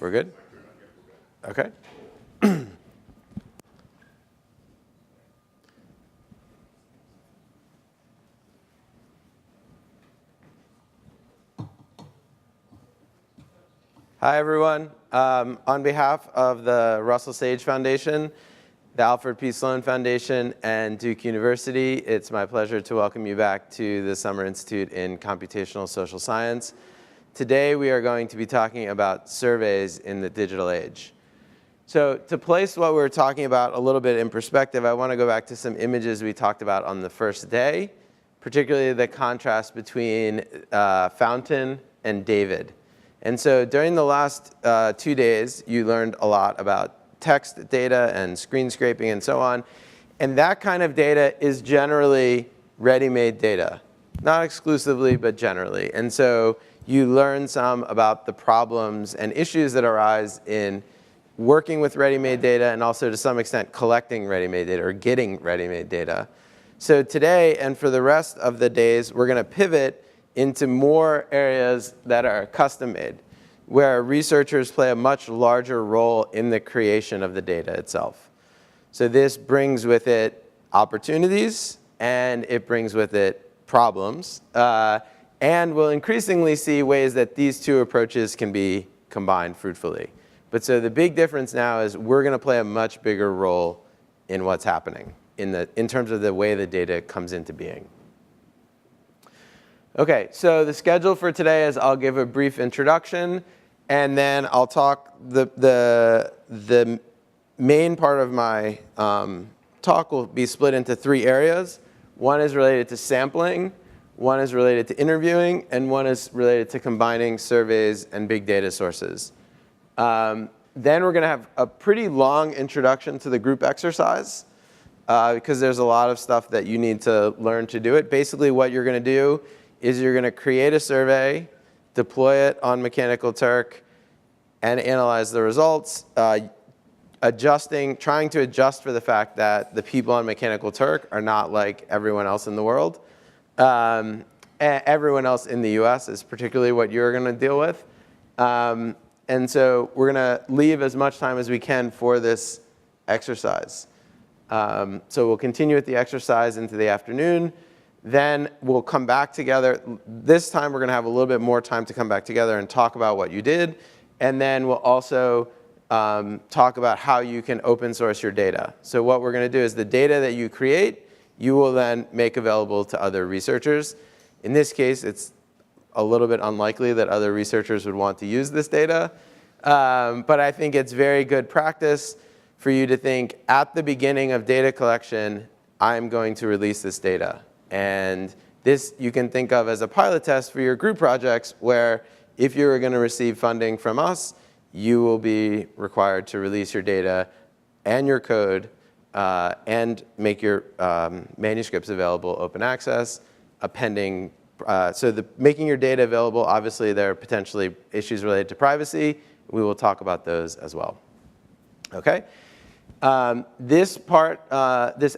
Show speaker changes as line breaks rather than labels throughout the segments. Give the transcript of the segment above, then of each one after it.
We're good? Okay. Hi, everyone. On behalf of the Russell Sage Foundation, the Alfred P. Sloan Foundation, and Duke University, it's my pleasure to welcome you back to the Summer Institute in Computational Social Science. Today, we are going to be talking about surveys in the digital age. So to place what we're talking about a little bit in perspective, I want to go back to some images we talked about on the first day, particularly the contrast between Fountain and David. And so during the last 2 days, you learned a lot about text data and screen scraping and so on. And that kind of data is generally ready-made data. Not exclusively, but generally. And so you learn some about the problems and issues that arise in working with ready-made data and also to some extent collecting ready-made data or getting ready-made data. So today and for the rest of the days, we're going to pivot into more areas that are custom-made, where researchers play a much larger role in the creation of the data itself. So this brings with it opportunities, and it brings with it problems. And we'll increasingly see ways that these two approaches can be combined fruitfully. But so the big difference now is we're going to play a much bigger role in what's happening in terms of the way the data comes into being. Okay, so the schedule for today is I'll give a brief introduction, and then I'll talk, the main part of my talk will be split into 3 areas. One is related to sampling, one is related to interviewing, and one is related to combining surveys and big data sources. Then we're going to have a pretty long introduction to the group exercise, because there's a lot of stuff that you need to learn to do it. Basically, what you're going to do is you're going to create a survey, deploy it on Mechanical Turk, and analyze the results, trying to adjust for the fact that the people on Mechanical Turk are not like everyone else in the world. Everyone else in the US is particularly what you're going to deal with. And so we're going to leave as much time as we can for this exercise. So we'll continue with the exercise into the afternoon. Then we'll come back together. This time we're going to have a little bit more time to come back together and talk about what you did. And then we'll also talk about how you can open source your data. So what we're going to do is the data that you create, you will then make available to other researchers. In this case, it's a little bit unlikely that other researchers would want to use this data. But I think it's very good practice for you to think, at the beginning of data collection, I'm going to release this data. And this you can think of as a pilot test for your group projects, where if you were going to receive funding from us, you will be required to release your data and your code and make your manuscripts available open access, pending. So making your data available, obviously there are potentially issues related to privacy. We will talk about those as well. Okay. This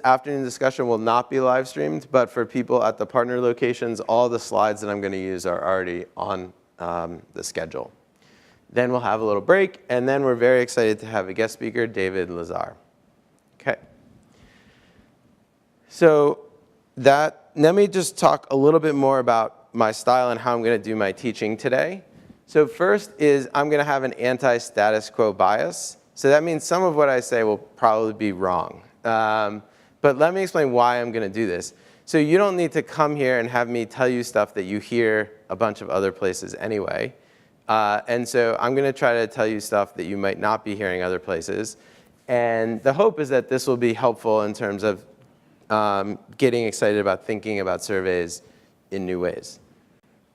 afternoon discussion will not be live streamed, but for people at the partner locations, all the slides that I'm going to use are already on the schedule. Then we'll have a little break, and then we're very excited to have a guest speaker, David Lazar. Okay. So let me just talk a little bit more about my style and how I'm going to do my teaching today. So first is I'm going to have an anti-status quo bias. So that means some of what I say will probably be wrong. But let me explain why I'm going to do this. So you don't need to come here and have me tell you stuff that you hear a bunch of other places anyway. And so I'm going to try to tell you stuff that you might not be hearing other places. And the hope is that this will be helpful in terms of getting excited about thinking about surveys in new ways.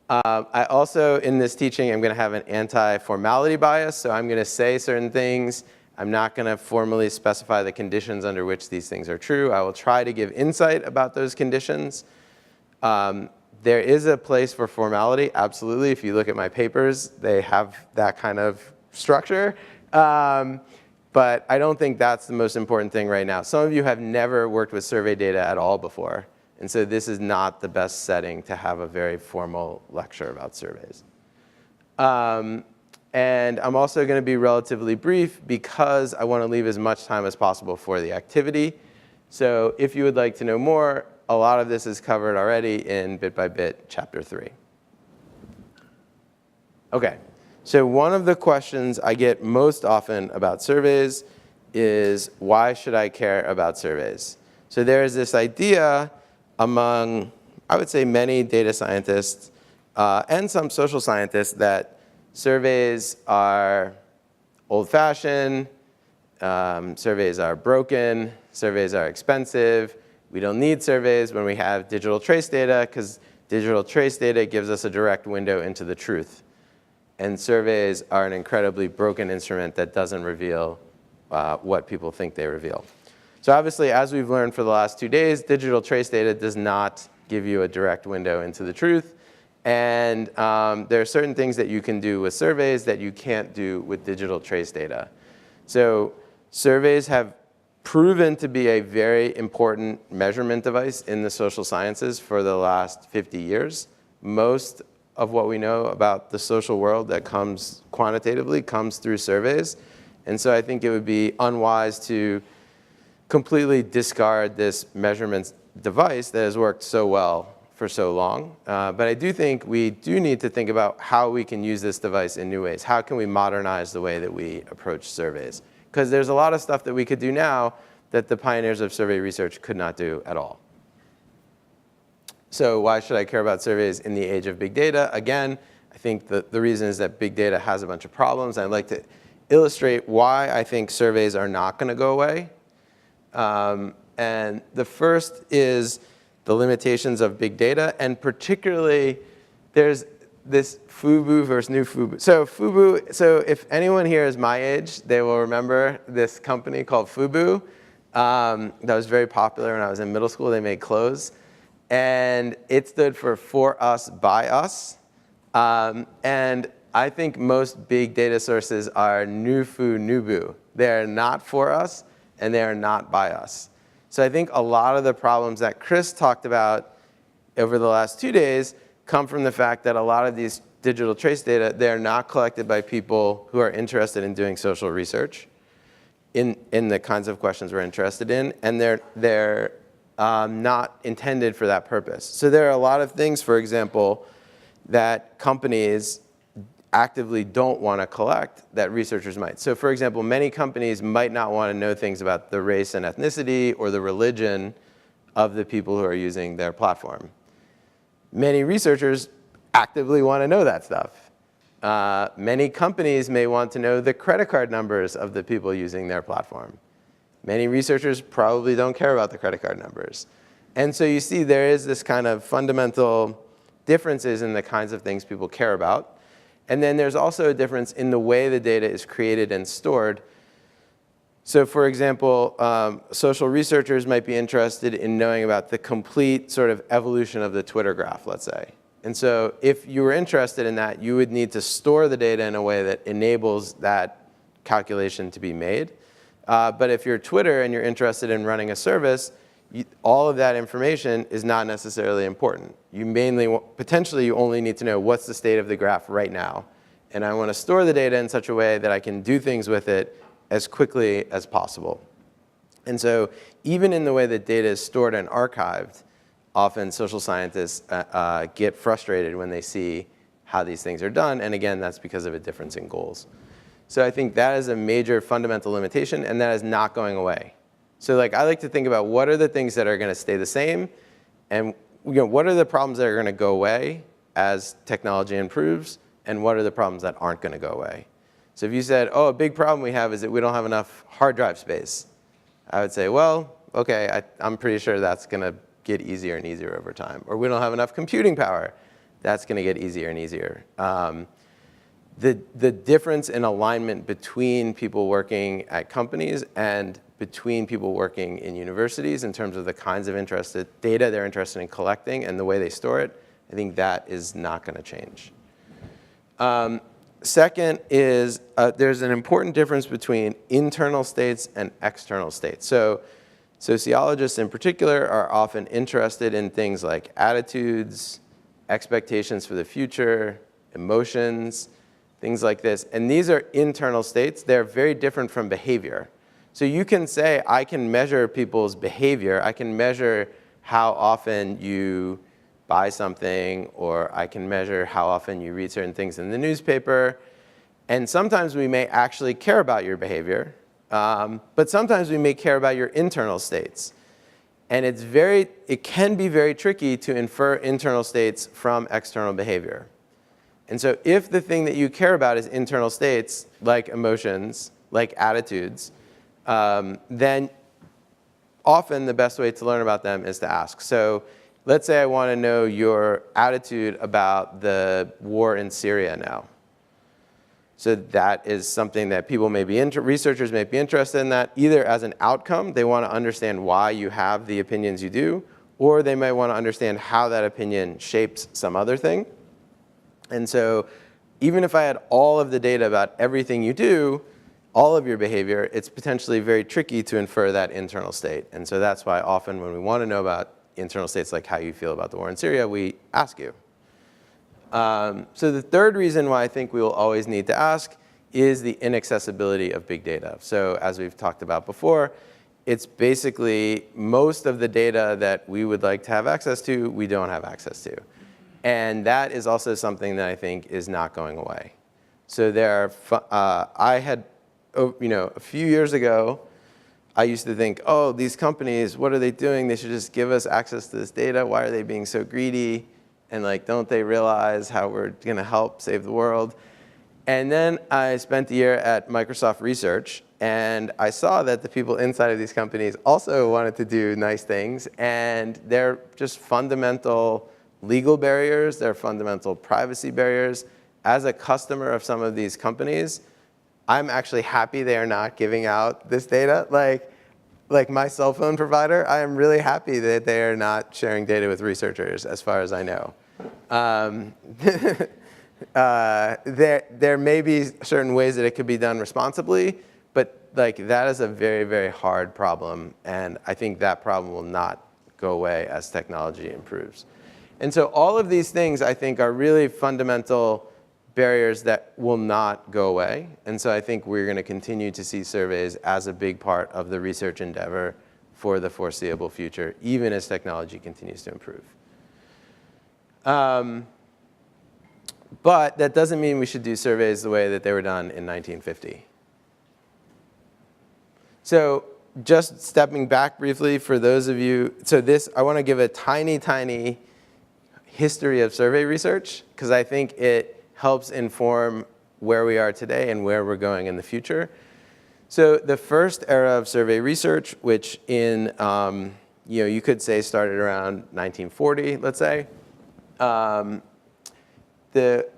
I also, in this teaching, I'm going to have an anti-formality bias. So I'm going to say certain things. I'm not going to formally specify the conditions under which these things are true. I will try to give insight about those conditions. There is a place for formality, absolutely. If you look at my papers, they have that kind of structure. But I don't think that's the most important thing right now. Some of you have never worked with survey data at all before. And so this is not the best setting to have a very formal lecture about surveys. And I'm also going to be relatively brief because I want to leave as much time as possible for the activity. So if you would like to know more, a lot of this is covered already in Bit by Bit Chapter 3. OK, so one of the questions I get most often about surveys is, why should I care about surveys? So there is this idea among, I would say, many data scientists and some social scientists that surveys are old-fashioned, surveys are broken, surveys are expensive. We don't need surveys when we have digital trace data, because digital trace data gives us a direct window into the truth. And surveys are an incredibly broken instrument that doesn't reveal what people think they reveal. So obviously, as we've learned for the last 2 days, digital trace data does not give you a direct window into the truth. And there are certain things that you can do with surveys that you can't do with digital trace data. So surveys have proven to be a very important measurement device in the social sciences for the last 50 years. Most of what we know about the social world that comes quantitatively comes through surveys. And so I think it would be unwise to completely discard this measurement device that has worked so well for so long. But I do think we do need to think about how we can use this device in new ways. How can we modernize the way that we approach surveys? Because there's a lot of stuff that we could do now that the pioneers of survey research could not do at all. So why should I care about surveys in the age of big data? Again, I think the reason is that big data has a bunch of problems. I'd like to illustrate why I think surveys are not going to go away. And the first is the limitations of big data. And particularly, there's this FUBU versus new FUBU. So FUBU, so if anyone here is my age, they will remember this company called FUBU that was very popular when I was in middle school. They made clothes. And it stood for us, by us. And I think most big data sources are nufu, nubu. They are not for us, and they are not by us. So I think a lot of the problems that Chris talked about over the last 2 days come from the fact that a lot of these digital trace data, they're not collected by people who are interested in doing social research in the kinds of questions we're interested in, and they're not intended for that purpose. So there are a lot of things, for example, that companies actively don't want to collect that researchers might. So for example, many companies might not want to know things about the race and ethnicity or the religion of the people who are using their platform. Many researchers actively want to know that stuff. Many companies may want to know the credit card numbers of the people using their platform. Many researchers probably don't care about the credit card numbers. And so you see there is this kind of fundamental differences in the kinds of things people care about. And then there's also a difference in the way the data is created and stored. So for example, social researchers might be interested in knowing about the complete sort of evolution of the Twitter graph, let's say. And so if you were interested in that, you would need to store the data in a way that enables that calculation to be made. But if you're Twitter and you're interested in running a service, all of that information is not necessarily important. You mainly, potentially, you only need to know what's the state of the graph right now. And I want to store the data in such a way that I can do things with it as quickly as possible. And so even in the way that data is stored and archived, often social scientists get frustrated when they see how these things are done. And again, that's because of a difference in goals. So I think that is a major fundamental limitation, and that is not going away. So I like to think about what are the things that are going to stay the same, and what are the problems that are going to go away as technology improves, and what are the problems that aren't going to go away. So if you said, oh, a big problem we have is that we don't have enough hard drive space, I would say, well, OK, I'm pretty sure that's going to get easier and easier over time. Or we don't have enough computing power. That's going to get easier and easier. The difference in alignment between people working at companies and between people working in universities in terms of the kinds of data they're interested in collecting and the way they store it, I think that is not going to change. Second is there's an important difference between internal states and external states. So sociologists in particular are often interested in things like attitudes, expectations for the future, emotions. things like this. And these are internal states. They're very different from behavior. So you can say, I can measure people's behavior. I can measure how often you buy something, or I can measure how often you read certain things in the newspaper. And sometimes we may actually care about your behavior, but sometimes we may care about your internal states. And it can be very tricky to infer internal states from external behavior. And so if the thing that you care about is internal states, like emotions, like attitudes, then often the best way to learn about them is to ask. So let's say I want to know your attitude about the war in Syria now. So that is something that people may be researchers may be interested in, that either as an outcome, they want to understand why you have the opinions you do, or they might want to understand how that opinion shapes some other thing. And so even if I had all of the data about everything you do, all of your behavior, it's potentially very tricky to infer that internal state. And so that's why often when we want to know about internal states, like how you feel about the war in Syria, we ask you. So the third reason why I think we will always need to ask is the inaccessibility of big data. So as we've talked about before, it's basically most of the data that we would like to have access to, we don't have access to. And that is also something that I think is not going away. So I had, a few years ago, I used to think, oh, these companies, what are they doing? They should just give us access to this data. Why are they being so greedy? And don't they realize how we're going to help save the world? And then I spent a year at Microsoft Research, and I saw that the people inside of these companies also wanted to do nice things, and they're just fundamental legal barriers, they're fundamental privacy barriers. As a customer of some of these companies, I'm actually happy they are not giving out this data. Like my cell phone provider, I am really happy that they are not sharing data with researchers, as far as I know. There may be certain ways that it could be done responsibly, but that is a very, very hard problem, and I think that problem will not go away as technology improves. And so all of these things, I think, are really fundamental barriers that will not go away. And so I think we're going to continue to see surveys as a big part of the research endeavor for the foreseeable future, even as technology continues to improve. But that doesn't mean we should do surveys the way that they were done in 1950. So just stepping back briefly for those of you, I want to give a tiny, tiny history of survey research, because I think it helps inform where we are today and where we're going in the future. So the first era of survey research, which you could say started around 1940, let's say, the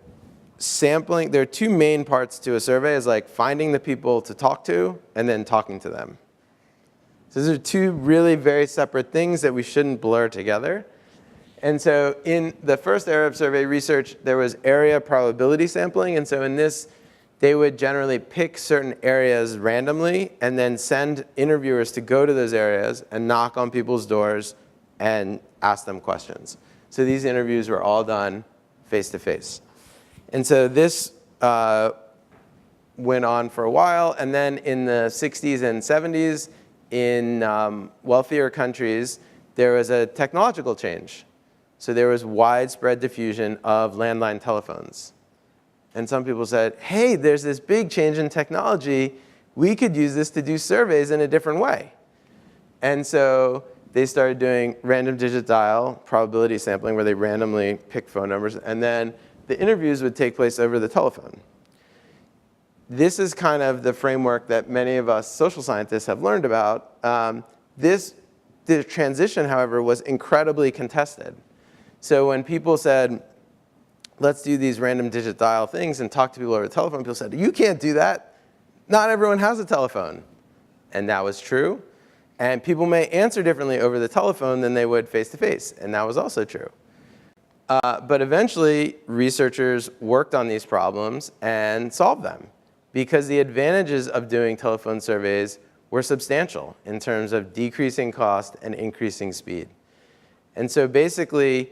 sampling, there are two main parts to a survey, is finding the people to talk to and then talking to them. So those are two really very separate things that we shouldn't blur together. And so in the first era of survey research, there was area probability sampling. And so in this, they would generally pick certain areas randomly and then send interviewers to go to those areas and knock on people's doors and ask them questions. So these interviews were all done face-to-face. And so this went on for a while. And then in the 60s and 70s, in wealthier countries, there was a technological change. So there was widespread diffusion of landline telephones. And some people said, hey, there's this big change in technology. We could use this to do surveys in a different way. And so they started doing random digit dial probability sampling, where they randomly pick phone numbers. And then the interviews would take place over the telephone. This is kind of the framework that many of us social scientists have learned about. The transition, however, was incredibly contested. So when people said, let's do these random digit dial things and talk to people over the telephone, people said, you can't do that. Not everyone has a telephone. And that was true. And people may answer differently over the telephone than they would face-to-face. And that was also true. But eventually, researchers worked on these problems and solved them, because the advantages of doing telephone surveys were substantial in terms of decreasing cost and increasing speed. And so basically,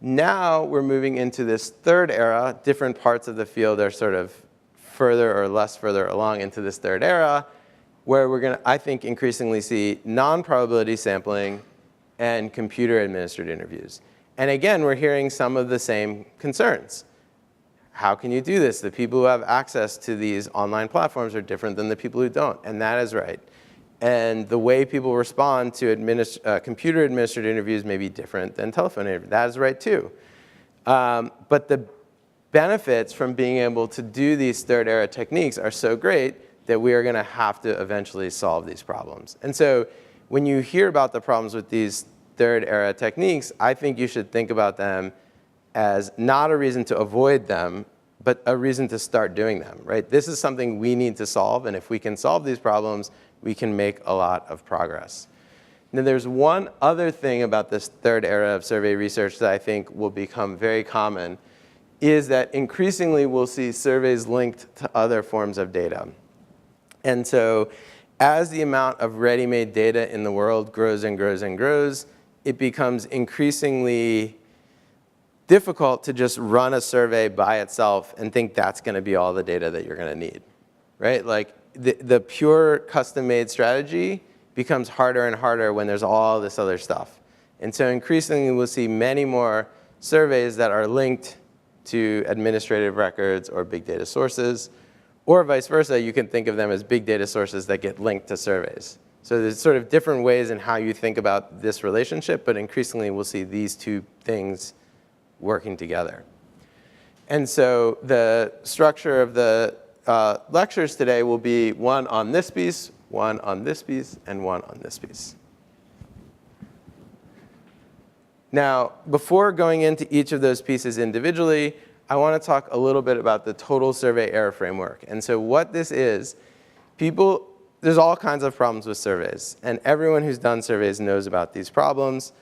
Now we're moving into this third era. Different parts of the field are sort of further or less further along into this third era, where we're going to, I think, increasingly see non-probability sampling and computer-administered interviews. And again, we're hearing some of the same concerns. How can you do this? The people who have access to these online platforms are different than the people who don't, and that is right. And the way people respond to computer-administered interviews may be different than telephone interviews. That is right, too. But the benefits from being able to do these third-era techniques are so great that we are going to have to eventually solve these problems. And so when you hear about the problems with these third-era techniques, I think you should think about them as not a reason to avoid them, but a reason to start doing them, right? This is something we need to solve, and if we can solve these problems, we can make a lot of progress. Now, there's one other thing about this third era of survey research that I think will become very common, is that increasingly we'll see surveys linked to other forms of data. And so as the amount of ready-made data in the world grows and grows and grows, it becomes increasingly difficult to just run a survey by itself and think that's going to be all the data that you're going to need, right? Like the pure custom-made strategy becomes harder and harder when there's all this other stuff. And so increasingly we'll see many more surveys that are linked to administrative records or big data sources, or vice versa. You can think of them as big data sources that get linked to surveys. So there's sort of different ways in how you think about this relationship, but increasingly we'll see these two things working together. And so the structure of the lectures today will be one on this piece, one on this piece, and one on this piece. Now, before going into each of those pieces individually, I want to talk a little bit about the total survey error framework. And so what this is, there's all kinds of problems with surveys. And everyone who's done surveys knows about these problems.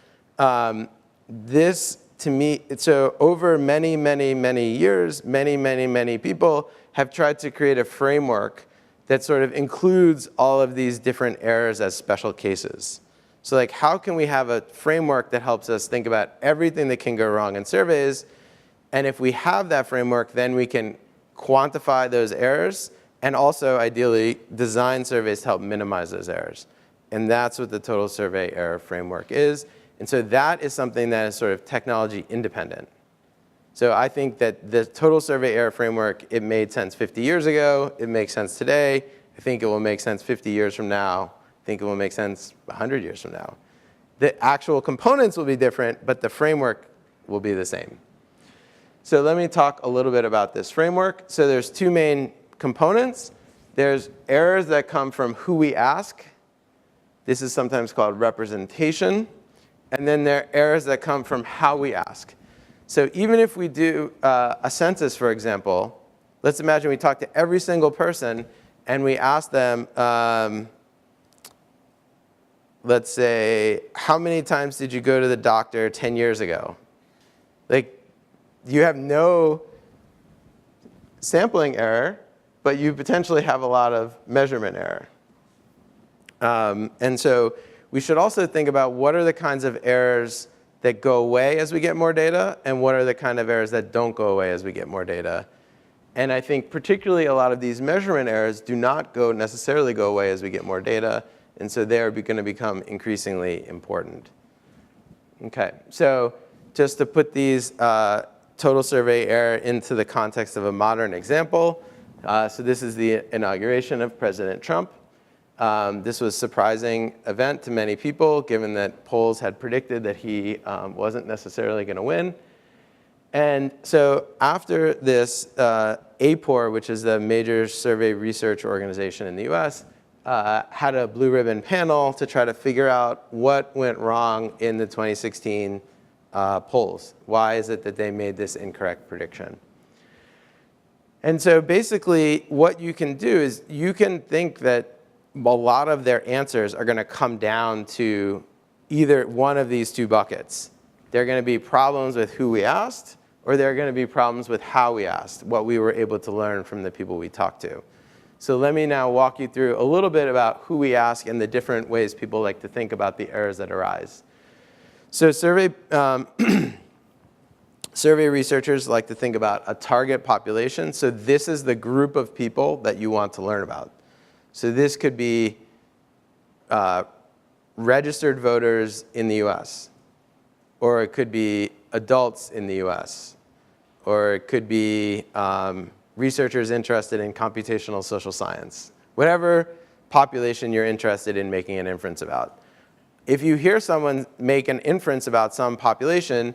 To me, so over many, many, many years, many, many, many people have tried to create a framework that sort of includes all of these different errors as special cases. So like, how can we have a framework that helps us think about everything that can go wrong in surveys? And if we have that framework, then we can quantify those errors and also, ideally, design surveys to help minimize those errors. And that's what the total survey error framework is. And so that is something that is sort of technology independent. So I think that the total survey error framework, it made sense 50 years ago. It makes sense today. I think it will make sense 50 years from now. I think it will make sense 100 years from now. The actual components will be different, but the framework will be the same. So let me talk a little bit about this framework. So there's two main components. There's errors that come from who we ask. This is sometimes called representation. And then there are errors that come from how we ask. So even if we do a census, for example, let's imagine we talk to every single person and we ask them, let's say, how many times did you go to the doctor 10 years ago? Like, you have no sampling error, but you potentially have a lot of measurement error. And so we should also think about what are the kinds of errors that go away as we get more data, and what are the kind of errors that don't go away as we get more data. And I think particularly a lot of these measurement errors do not necessarily go away as we get more data, and so they are going to become increasingly important. Okay, so just to put these total survey error into the context of a modern example, so this is the inauguration of President Trump. This was a surprising event to many people, given that polls had predicted that he wasn't necessarily going to win. And so after this, APOR, which is the major survey research organization in the US, had a blue ribbon panel to try to figure out what went wrong in the 2016 polls. Why is it that they made this incorrect prediction? And so basically, what you can do is you can think that a lot of their answers are going to come down to either one of these two buckets. They're going to be problems with who we asked, or they're going to be problems with how we asked, what we were able to learn from the people we talked to. So let me now walk you through a little bit about who we ask and the different ways people like to think about the errors that arise. So survey survey researchers like to think about a target population. So this is the group of people that you want to learn about. So this could be registered voters in the US, or it could be adults in the US, or it could be researchers interested in computational social science, whatever population you're interested in making an inference about. If you hear someone make an inference about some population,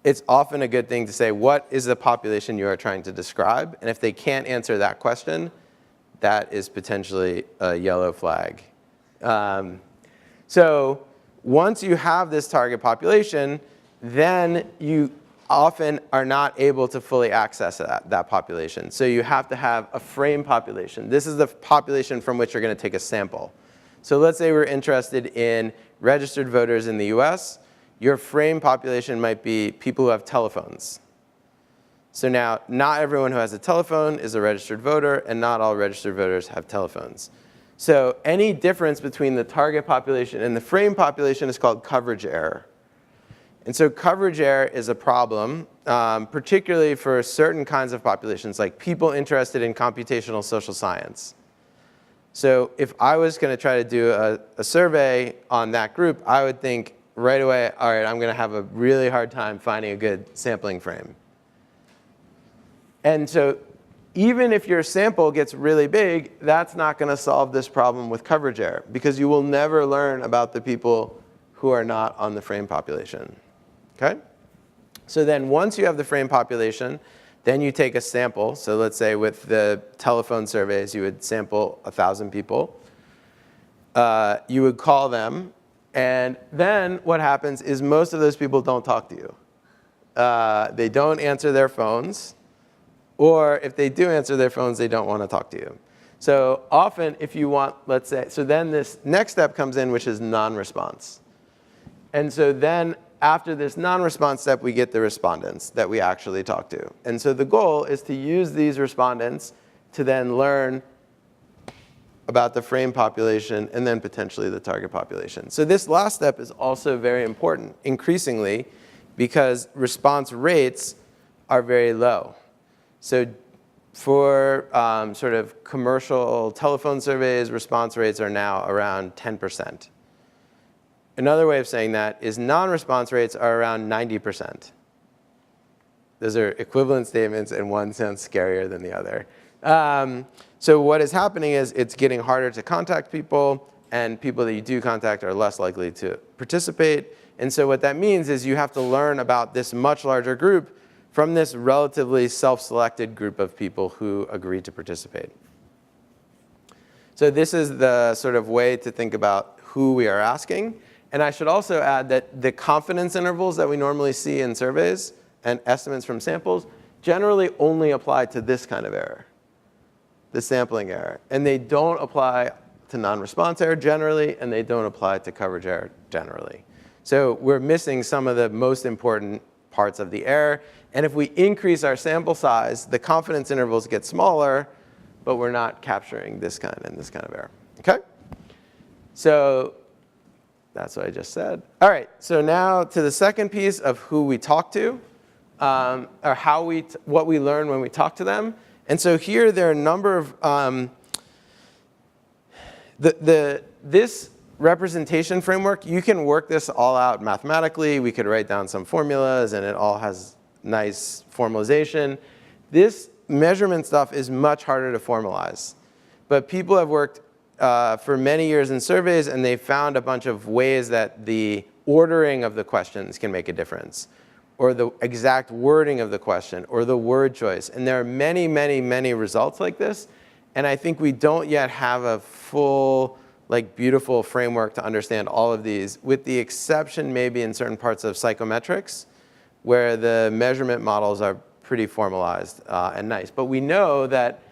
it's often a good thing to say, what is the population you are trying to describe? And if they can't answer that question, that is potentially a yellow flag. So once you have this target population, then you often are not able to fully access that population. So you have to have a frame population. This is the population from which you're going to take a sample. So let's say we're interested in registered voters in the US. Your frame population might be people who have telephones. So now, not everyone who has a telephone is a registered voter, and not all registered voters have telephones. So any difference between the target population and the frame population is called coverage error. And so coverage error is a problem, particularly for certain kinds of populations, like people interested in computational social science. So if I was going to try to do a survey on that group, I would think right away, all right, I'm going to have a really hard time finding a good sampling frame. And so even if your sample gets really big, that's not going to solve this problem with coverage error, because you will never learn about the people who are not on the frame population. Okay? So then once you have the frame population, then you take a sample. So let's say with the telephone surveys, you would sample 1,000 people. You would call them. And then what happens is most of those people don't talk to you. They don't answer their phones. Or if they do answer their phones, they don't want to talk to you. So often if you want, let's say, so then this next step comes in, which is non-response. And so then after this non-response step, we get the respondents that we actually talk to. And so the goal is to use these respondents to then learn about the frame population and then potentially the target population. So this last step is also very important, increasingly, because response rates are very low. So for sort of commercial telephone surveys, response rates are now around 10%. Another way of saying that is non-response rates are around 90%. Those are equivalent statements, and one sounds scarier than the other. So what is happening is it's getting harder to contact people, and people that you do contact are less likely to participate. And so what that means is you have to learn about this much larger group from this relatively self-selected group of people who agree to participate. So this is the sort of way to think about who we are asking. And I should also add that the confidence intervals that we normally see in surveys and estimates from samples generally only apply to this kind of error, the sampling error. And they don't apply to non-response error generally, and they don't apply to coverage error generally. So we're missing some of the most important parts of the error. And if we increase our sample size, the confidence intervals get smaller, but we're not capturing this kind and this kind of error. Okay? So that's what I just said. All right, so now to the second piece of who we talk to, or what we learn when we talk to them. And so here there are a number of, this representation framework, you can work this all out mathematically. We could write down some formulas, and it all has nice formalization. This measurement stuff is much harder to formalize. But people have worked for many years in surveys, and they've found a bunch of ways that the ordering of the questions can make a difference, or the exact wording of the question, or the word choice. And there are many, many, many results like this. And I think we don't yet have a full, beautiful framework to understand all of these, with the exception maybe in certain parts of psychometrics, where the measurement models are pretty formalized and nice. But we know that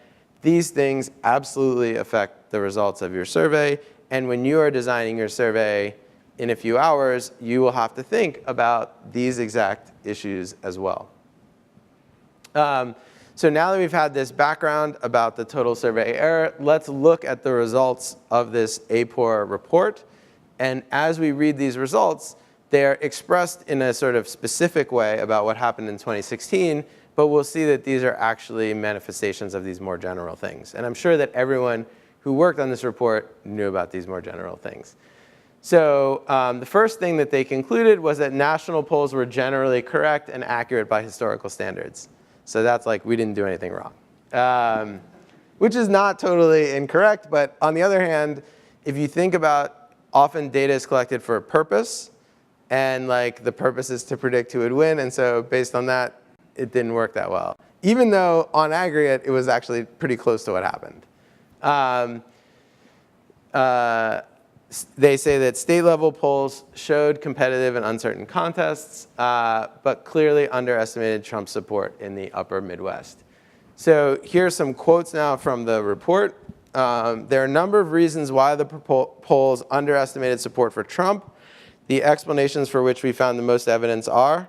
these things absolutely affect the results of your survey. And when you are designing your survey in a few hours, you will have to think about these exact issues as well. So now that we've had this background about the total survey error, let's look at the results of this APOR report. And as we read these results, they're expressed in a sort of specific way about what happened in 2016, but we'll see that these are actually manifestations of these more general things. And I'm sure that everyone who worked on this report knew about these more general things. So the first thing that they concluded was that national polls were generally correct and accurate by historical standards. So that's like, we didn't do anything wrong. Which is not totally incorrect, but on the other hand, if you think about, often data is collected for a purpose, and like the purpose is to predict who would win, and so based on that, it didn't work that well. Even though on aggregate, it was actually pretty close to what happened. They say that state-level polls showed competitive and uncertain contests, but clearly underestimated Trump's support in the upper Midwest. So here's some quotes now from the report. There are a number of reasons why the polls underestimated support for Trump. The explanations for which we found the most evidence are: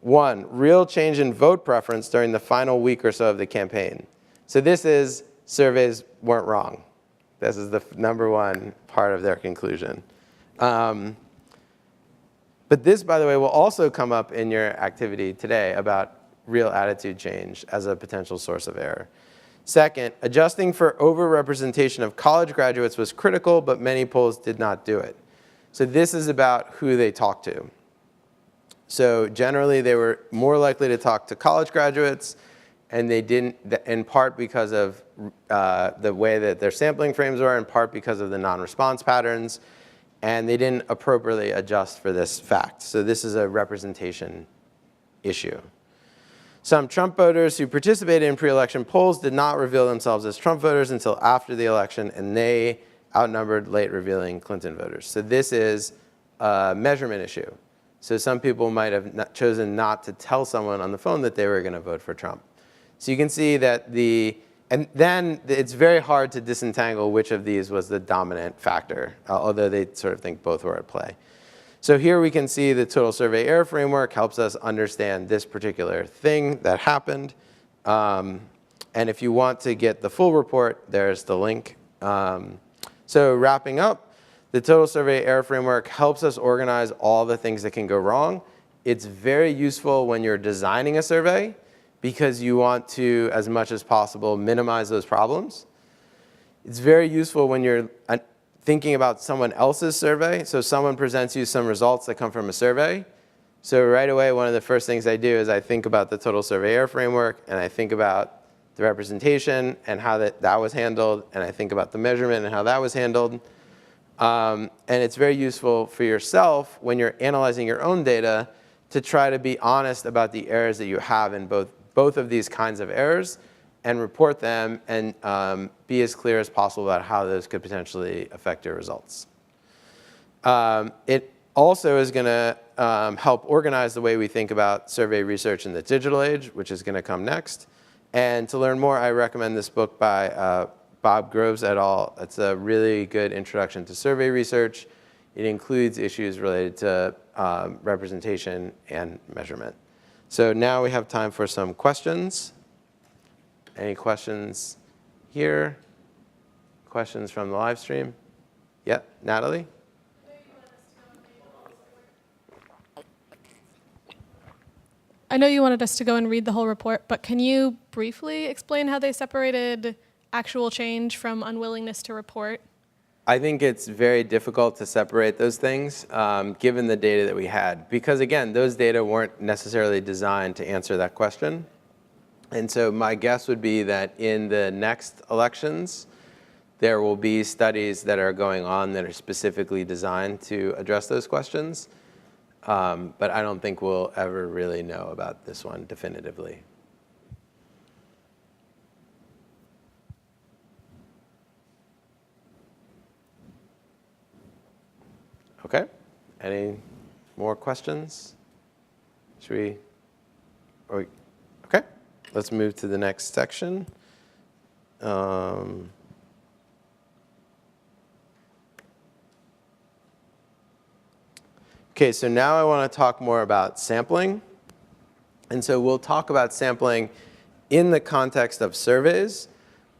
1, real change in vote preference during the final week or so of the campaign. So this is, surveys weren't wrong. This is the #1 part of their conclusion. But this, by the way, will also come up in your activity today about real attitude change as a potential source of error. Second, adjusting for overrepresentation of college graduates was critical, but many polls did not do it. So this is about who they talked to. So generally, they were more likely to talk to college graduates, and they didn't, in part because of the way that their sampling frames were, in part because of the non-response patterns, and they didn't appropriately adjust for this fact. So this is a representation issue. Some Trump voters who participated in pre-election polls did not reveal themselves as Trump voters until after the election, and they outnumbered late revealing Clinton voters. So this is a measurement issue. So some people might have chosen not to tell someone on the phone that they were going to vote for Trump. So you can see that and then it's very hard to disentangle which of these was the dominant factor, although they sort of think both were at play. So here we can see the total survey error framework helps us understand this particular thing that happened. And if you want to get the full report, there's the link. So wrapping up, the total survey error framework helps us organize all the things that can go wrong. It's very useful when you're designing a survey because you want to, as much as possible, minimize those problems. It's very useful when you're thinking about someone else's survey. So someone presents you some results that come from a survey. So right away, one of the first things I do is I think about the total survey error framework, and I think about the representation and how that was handled, and I think about the measurement and how that was handled. And it's very useful for yourself when you're analyzing your own data to try to be honest about the errors that you have in both of these kinds of errors and report them and be as clear as possible about how those could potentially affect your results. It also is going to help organize the way we think about survey research in the digital age, which is going to come next. And to learn more, I recommend this book by Bob Groves et al. It's a really good introduction to survey research. It includes issues related to representation and measurement. So now we have time for some questions. Any questions here? Questions from the live stream? Yeah, Natalie?
I know you wanted us to go and read the whole report, but can you briefly explain how they separated actual change from unwillingness to report?
I think it's very difficult to separate those things given the data that we had. Because again, those data weren't necessarily designed to answer that question. And so my guess would be that in the next elections, there will be studies that are going on that are specifically designed to address those questions. But I don't think we'll ever really know about this one definitively. OK. Any more questions? Should we? OK. Let's move to the next section. OK, so now I want to talk more about sampling. And so we'll talk about sampling in the context of surveys.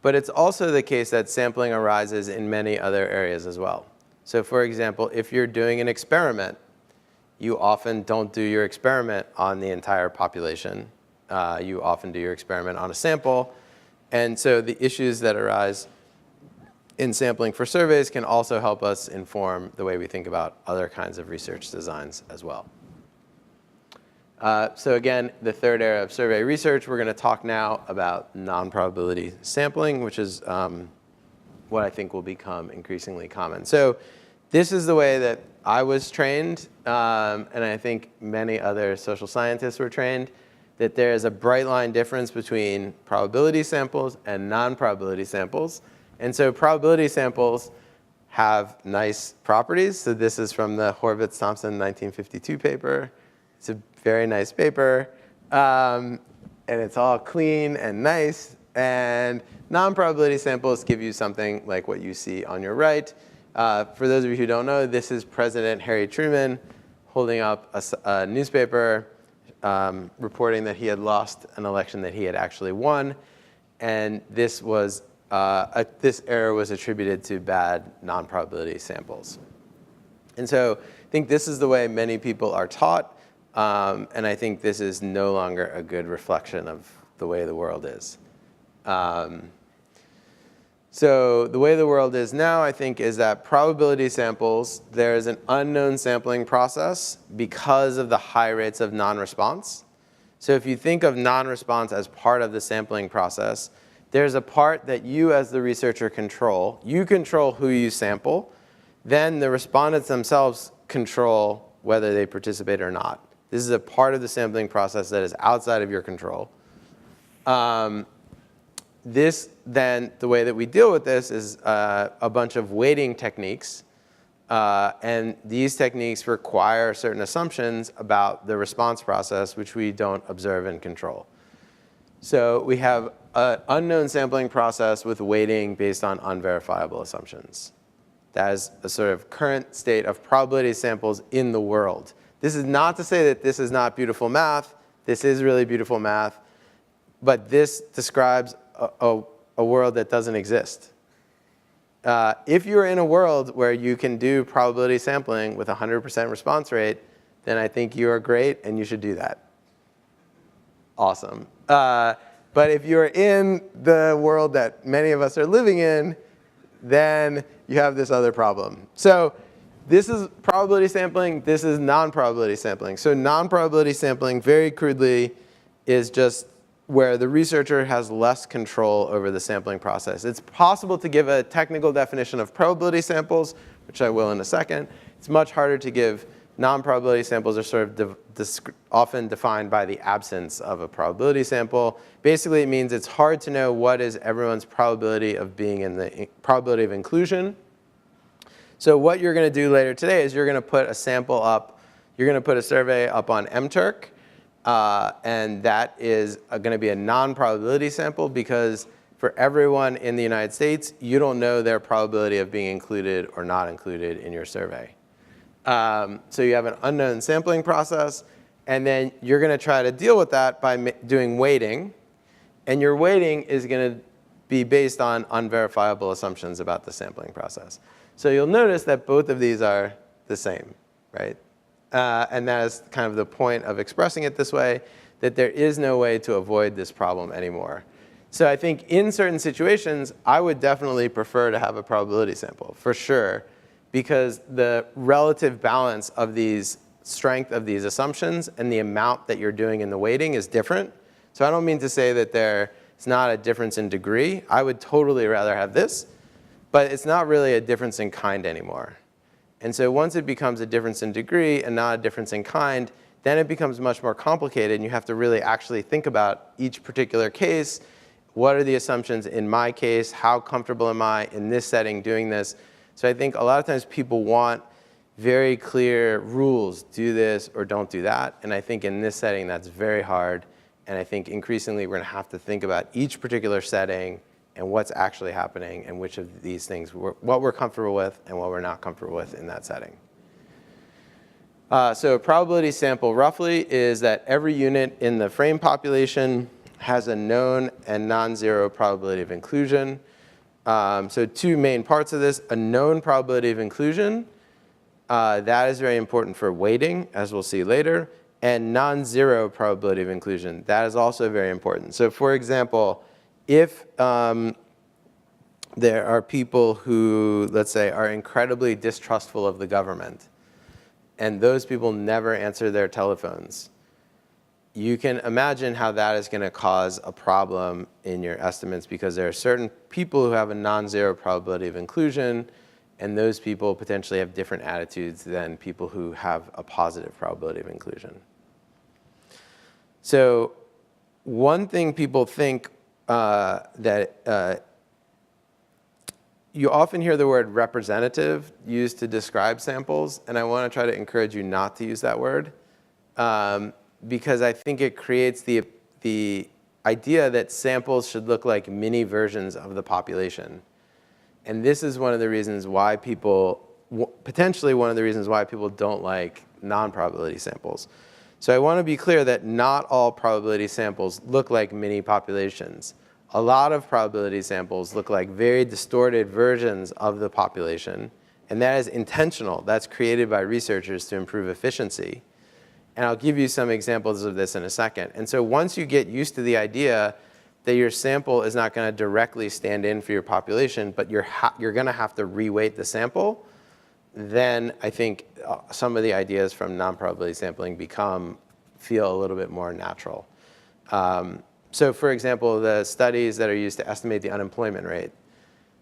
But it's also the case that sampling arises in many other areas as well. So for example, if you're doing an experiment you often don't do your experiment on the entire population. You often do your experiment on a sample. And so the issues that arise in sampling for surveys can also help us inform the way we think about other kinds of research designs as well. So again, the third area of survey research, we're going to talk now about non-probability sampling, which is what I think will become increasingly common. So this is the way that I was trained, and I think many other social scientists were trained, that there is a bright line difference between probability samples and non-probability samples. And so probability samples have nice properties. So this is from the Horvitz-Thompson 1952 paper. It's a very nice paper. And it's all clean and nice. And non-probability samples give you something like what you see on your right. For those of you who don't know, this is President Harry Truman holding up a newspaper reporting that he had lost an election that he had actually won. And this was this error was attributed to bad non-probability samples. And so I think this is the way many people are taught. And I think this is no longer a good reflection of the way the world is. So the way the world is now, I think, is that probability samples, there is an unknown sampling process because of the high rates of non-response. So if you think of non-response as part of the sampling process, there's a part that you as the researcher control. You control who you sample. Then the respondents themselves control whether they participate or not. This is a part of the sampling process that is outside of your control. Then, the way that we deal with this is a bunch of weighting techniques. And these techniques require certain assumptions about the response process, which we don't observe and control. So we have an unknown sampling process with weighting based on unverifiable assumptions. That is a sort of current state of probability samples in the world. This is not to say that this is not beautiful math. This is really beautiful math. But this describes a world that doesn't exist. If you're in a world where you can do probability sampling with 100% response rate, then I think you are great and you should do that. Awesome. But if you're in the world that many of us are living in, then you have this other problem. So this is probability sampling. This is non-probability sampling. So non-probability sampling, very crudely, is just where the researcher has less control over the sampling process. It's possible to give a technical definition of probability samples, which I will in a second. It's much harder to give non-probability samples are sort of often defined by the absence of a probability sample. Basically, it means it's hard to know what is everyone's probability of being in the probability of inclusion. So what you're going to do later today is you're going to put a sample up. You're going to put a survey up on mTurk. And that is going to be a non-probability sample because for everyone in the United States, you don't know their probability of being included or not included in your survey. So you have an unknown sampling process, and then you're going to try to deal with that by doing weighting. And your weighting is going to be based on unverifiable assumptions about the sampling process. So you'll notice that both of these are the same, right? And that is kind of the point of expressing it this way, that there is no way to avoid this problem anymore. So I think in certain situations, I would definitely prefer to have a probability sample, for sure, because the relative balance of these strength of these assumptions and the amount that you're doing in the weighting is different. So I don't mean to say that there's not a difference in degree. I would totally rather have this, but it's not really a difference in kind anymore. And so once it becomes a difference in degree and not a difference in kind, then it becomes much more complicated, and you have to really actually think about each particular case. What are the assumptions in my case? How comfortable am I in this setting doing this? So I think a lot of times people want very clear rules, do this or don't do that. And I think in this setting, that's very hard. And I think increasingly, we're going to have to think about each particular setting and what's actually happening and which of these things, what we're comfortable with and what we're not comfortable with in that setting. So a probability sample roughly is that every unit in the frame population has a known and non-zero probability of inclusion. So two main parts of this: a known probability of inclusion That is very important for weighting, as we'll see later. And non-zero probability of inclusion, that is also very important. So for example, if there are people who, let's say, are incredibly distrustful of the government, and those people never answer their telephones, you can imagine how that is going to cause a problem in your estimates, because there are certain people who have a non-zero probability of inclusion, and those people potentially have different attitudes than people who have a positive probability of inclusion. So one thing people think that you often hear the word representative used to describe samples, and I want to try to encourage you not to use that word, because I think it creates the idea that samples should look like mini versions of the population. And this is one of the reasons why people, potentially one of the reasons why people don't like non-probability samples. So I want to be clear that not all probability samples look like mini populations. A lot of probability samples look like very distorted versions of the population, and that is intentional. That's created by researchers to improve efficiency. And I'll give you some examples of this in a second. And so once you get used to the idea that your sample is not going to directly stand in for your population, but you're going to have to reweight the sample, then I think some of the ideas from non-probability sampling feel a little bit more natural. So for example, the studies that are used to estimate the unemployment rate,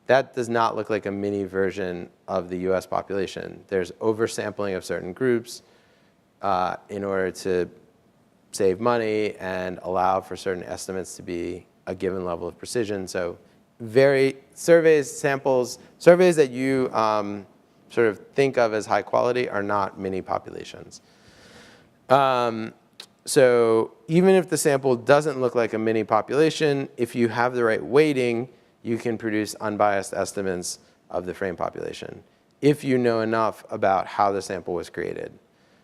that does not look like a mini version of the US population. There's oversampling of certain groups in order to save money and allow for certain estimates to be a given level of precision. So surveys that you sort of think of as high quality are not mini populations. So even if the sample doesn't look like a mini population, if you have the right weighting, you can produce unbiased estimates of the frame population if you know enough about how the sample was created.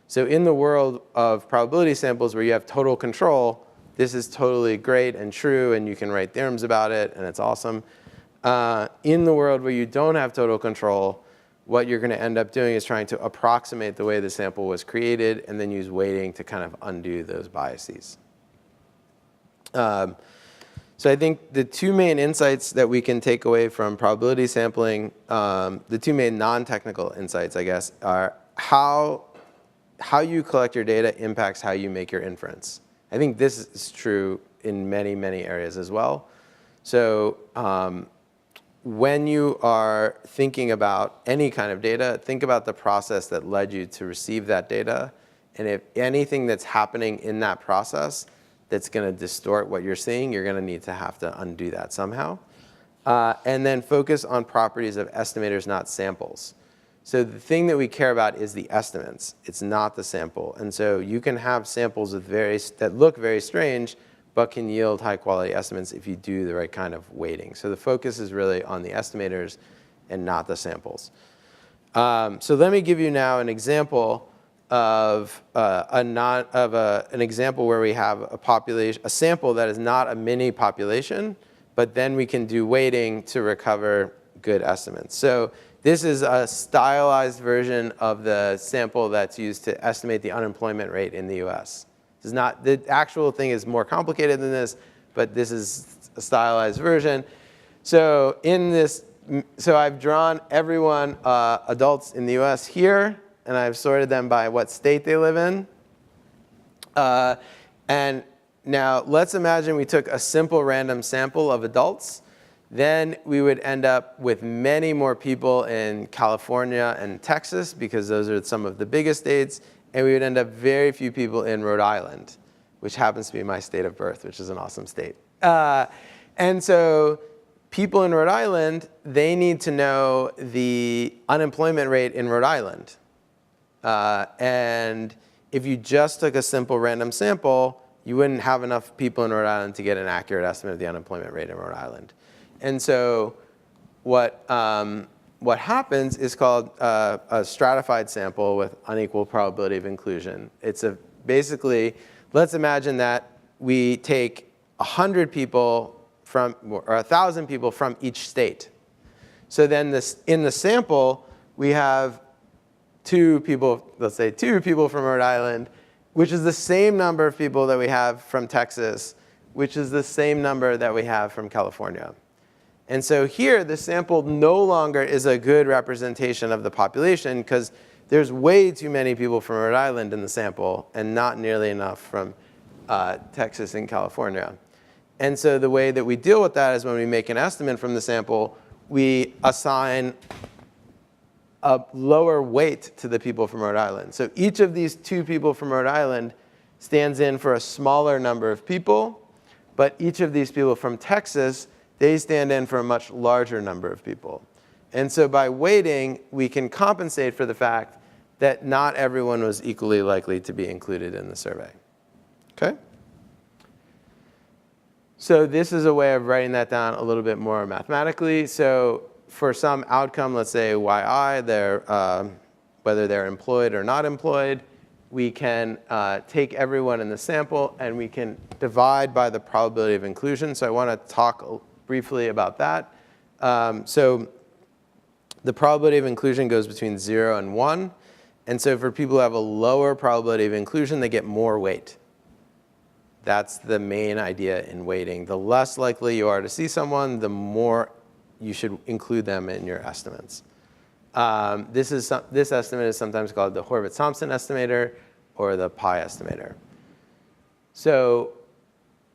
So in the world of probability samples where you have total control, this is totally great and true, and you can write theorems about it, and it's awesome. In the world where you don't have total control, what you're going to end up doing is trying to approximate the way the sample was created and then use weighting to kind of undo those biases. So I think the two main insights that we can take away from probability sampling, the two main non-technical insights, I guess, are how you collect your data impacts how you make your inference. I think this is true in many, many areas as well. So when you are thinking about any kind of data, think about the process that led you to receive that data. And if anything that's happening in that process that's going to distort what you're seeing, you're going to need to have to undo that somehow. And then focus on properties of estimators, not samples. So the thing that we care about is the estimates. It's not the sample. And so you can have samples that look very strange, but can yield high quality estimates if you do the right kind of weighting. So the focus is really on the estimators and not the samples. So let me give you now an example of an example where we have a sample that is not a mini population, but then we can do weighting to recover good estimates. So this is a stylized version of the sample that's used to estimate the unemployment rate in the US. The actual thing is more complicated than this, but this is a stylized version. So I've drawn everyone, adults in the US here, and I've sorted them by what state they live in. And now let's imagine we took a simple random sample of adults. Then we would end up with many more people in California and Texas, because those are some of the biggest states. And we would end up very few people in Rhode Island, which happens to be my state of birth, which is an awesome state. And so people in Rhode Island, they need to know the unemployment rate in Rhode Island. And if you just took a simple random sample, you wouldn't have enough people in Rhode Island to get an accurate estimate of the unemployment rate in Rhode Island. And so what happens is called a stratified sample with unequal probability of inclusion. It's basically, let's imagine that we take 100 people or 1,000 people from each state. So then in the sample, we have let's say 2 people from Rhode Island, which is the same number of people that we have from Texas, which is the same number that we have from California. And so here, the sample no longer is a good representation of the population because there's way too many people from Rhode Island in the sample and not nearly enough from Texas and California. And so the way that we deal with that is when we make an estimate from the sample, we assign a lower weight to the people from Rhode Island. So each of these 2 people from Rhode Island stands in for a smaller number of people, but each of these people from Texas, they stand in for a much larger number of people. And so by weighting, we can compensate for the fact that not everyone was equally likely to be included in the survey. Okay? So this is a way of writing that down a little bit more mathematically. So for some outcome, let's say yi, whether they're employed or not employed, we can take everyone in the sample and we can divide by the probability of inclusion. So I want to talk briefly about that. So the probability of inclusion goes between 0 and 1. And so for people who have a lower probability of inclusion, they get more weight. That's the main idea in weighting. The less likely you are to see someone, the more you should include them in your estimates. This estimate is sometimes called the Horvitz-Thompson estimator or the pi estimator. So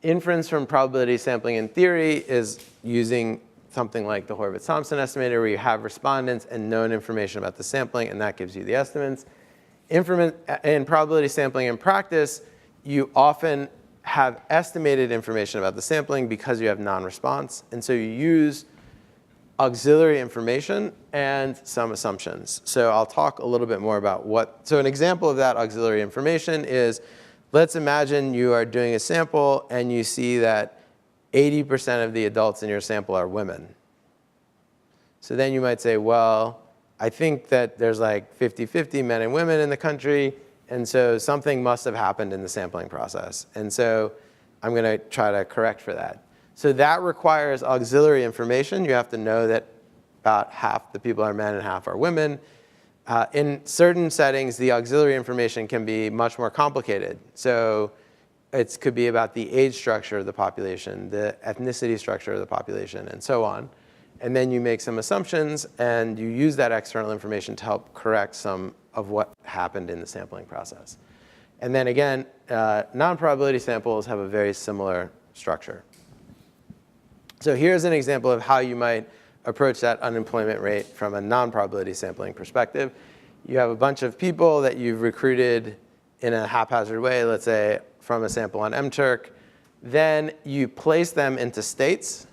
inference from probability sampling in theory is using something like the Horvitz-Thompson estimator where you have respondents and known information about the sampling, and that gives you the estimates. In probability sampling in practice, you often have estimated information about the sampling because you have non-response. And so you use auxiliary information and some assumptions. So I'll talk a little bit more about so an example of that auxiliary information is, let's imagine you are doing a sample and you see that 80% of the adults in your sample are women. So then you might say, well, I think that there's like 50-50 men and women in the country, and so something must have happened in the sampling process. And so I'm going to try to correct for that. So that requires auxiliary information. You have to know that about half the people are men and half are women. In certain settings, the auxiliary information can be much more complicated. So it could be about the age structure of the population, the ethnicity structure of the population, and so on. And then you make some assumptions, and you use that external information to help correct some of what happened in the sampling process. And then again, non-probability samples have a very similar structure. So here's an example of how you might approach that unemployment rate from a non-probability sampling perspective. You have a bunch of people that you've recruited in a haphazard way, let's say from a sample on MTurk. Then you place them into states.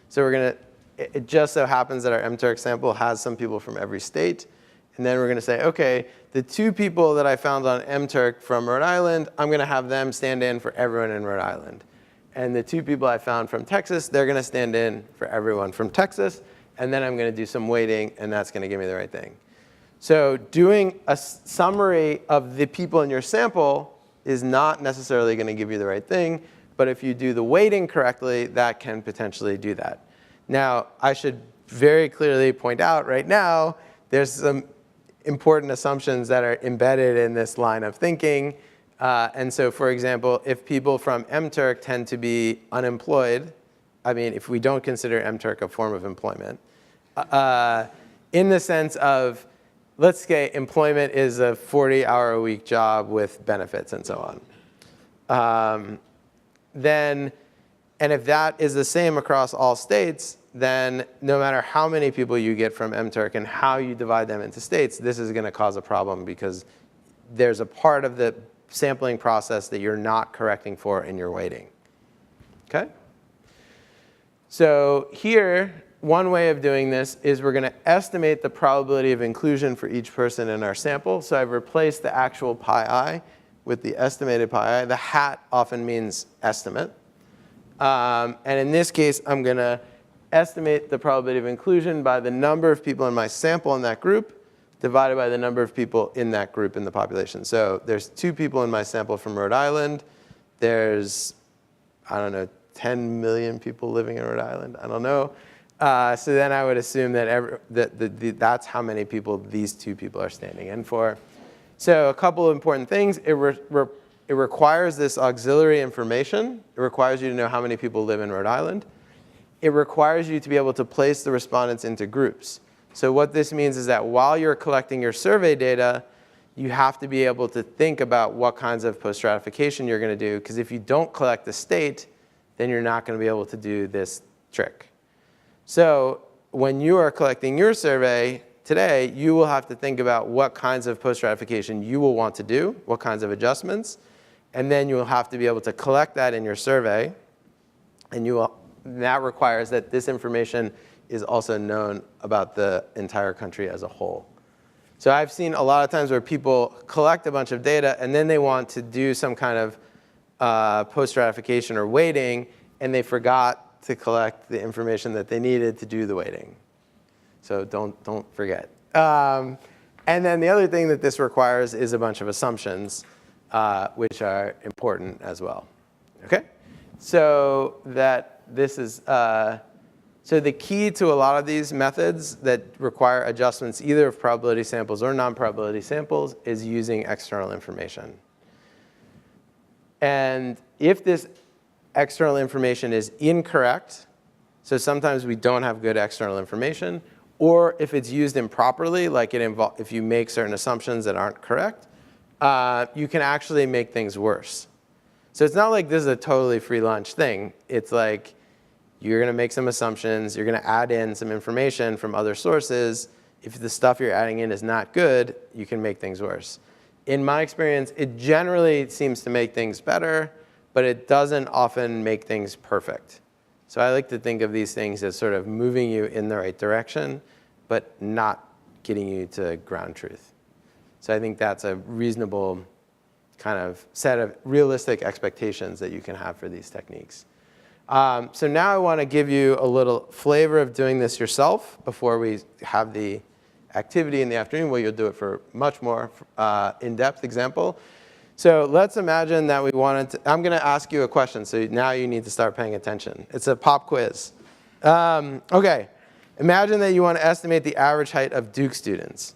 So it just so happens that our MTurk sample has some people from every state. And then we're going to say, OK, the 2 people that I found on MTurk from Rhode Island, I'm going to have them stand in for everyone in Rhode Island. And the 2 people I found from Texas, they're going to stand in for everyone from Texas. And then I'm going to do some weighting, and that's going to give me the right thing. So doing a summary of the people in your sample is not necessarily going to give you the right thing. But if you do the weighting correctly, that can potentially do that. Now, I should very clearly point out right now, there's some important assumptions that are embedded in this line of thinking. And so, for example, if people from MTurk tend to be unemployed, I mean, if we don't consider MTurk a form of employment, in the sense of, let's say employment is a 40-hour-a-week job with benefits and so on. And if that is the same across all states, then no matter how many people you get from MTurk and how you divide them into states, this is going to cause a problem because there's a part of the sampling process that you're not correcting for in your weighting. Okay? So here, one way of doing this is we're going to estimate the probability of inclusion for each person in our sample. So I've replaced the actual pi I with the estimated pi I. The hat often means estimate. And in this case, I'm going to estimate the probability of inclusion by the number of people in my sample in that group divided by the number of people in that group in the population. So there's 2 people in my sample from Rhode Island. There's, I don't know, 10 million people living in Rhode Island. I don't know. So then I would assume that, that's how many people these two people are standing in for. So a couple of important things. It requires this auxiliary information. It requires you to know how many people live in Rhode Island. It requires you to be able to place the respondents into groups. So what this means is that while you're collecting your survey data, you have to be able to think about what kinds of post-stratification you're going to do. Because if you don't collect the state, then you're not going to be able to do this trick. So when you are collecting your survey today, you will have to think about what kinds of post-stratification you will want to do, what kinds of adjustments. And then you will have to be able to collect that in your survey. And that requires that this information is also known about the entire country as a whole. So I've seen a lot of times where people collect a bunch of data, and then they want to do some kind of post-stratification or weighting, and they forgot to collect the information that they needed to do the weighting. So don't forget. And then the other thing that this requires is a bunch of assumptions, which are important as well. Okay? So so the key to a lot of these methods that require adjustments either of probability samples or non-probability samples is using external information. And if this external information is incorrect, so sometimes we don't have good external information, or if it's used improperly, like if you make certain assumptions that aren't correct, you can actually make things worse. So it's not like this is a totally free lunch thing. It's like you're going to make some assumptions. You're going to add in some information from other sources. If the stuff you're adding in is not good, you can make things worse. In my experience, it generally seems to make things better, but it doesn't often make things perfect. So I like to think of these things as sort of moving you in the right direction, but not getting you to ground truth. So I think that's a reasonable kind of set of realistic expectations that you can have for these techniques. So now I want to give you a little flavor of doing this yourself before we have the activity in the afternoon where you'll do it for much more in-depth example. So let's imagine that we wanted to, I'm going to ask you a question, so now you need to start paying attention. It's a pop quiz. Okay, imagine that you want to estimate the average height of Duke students.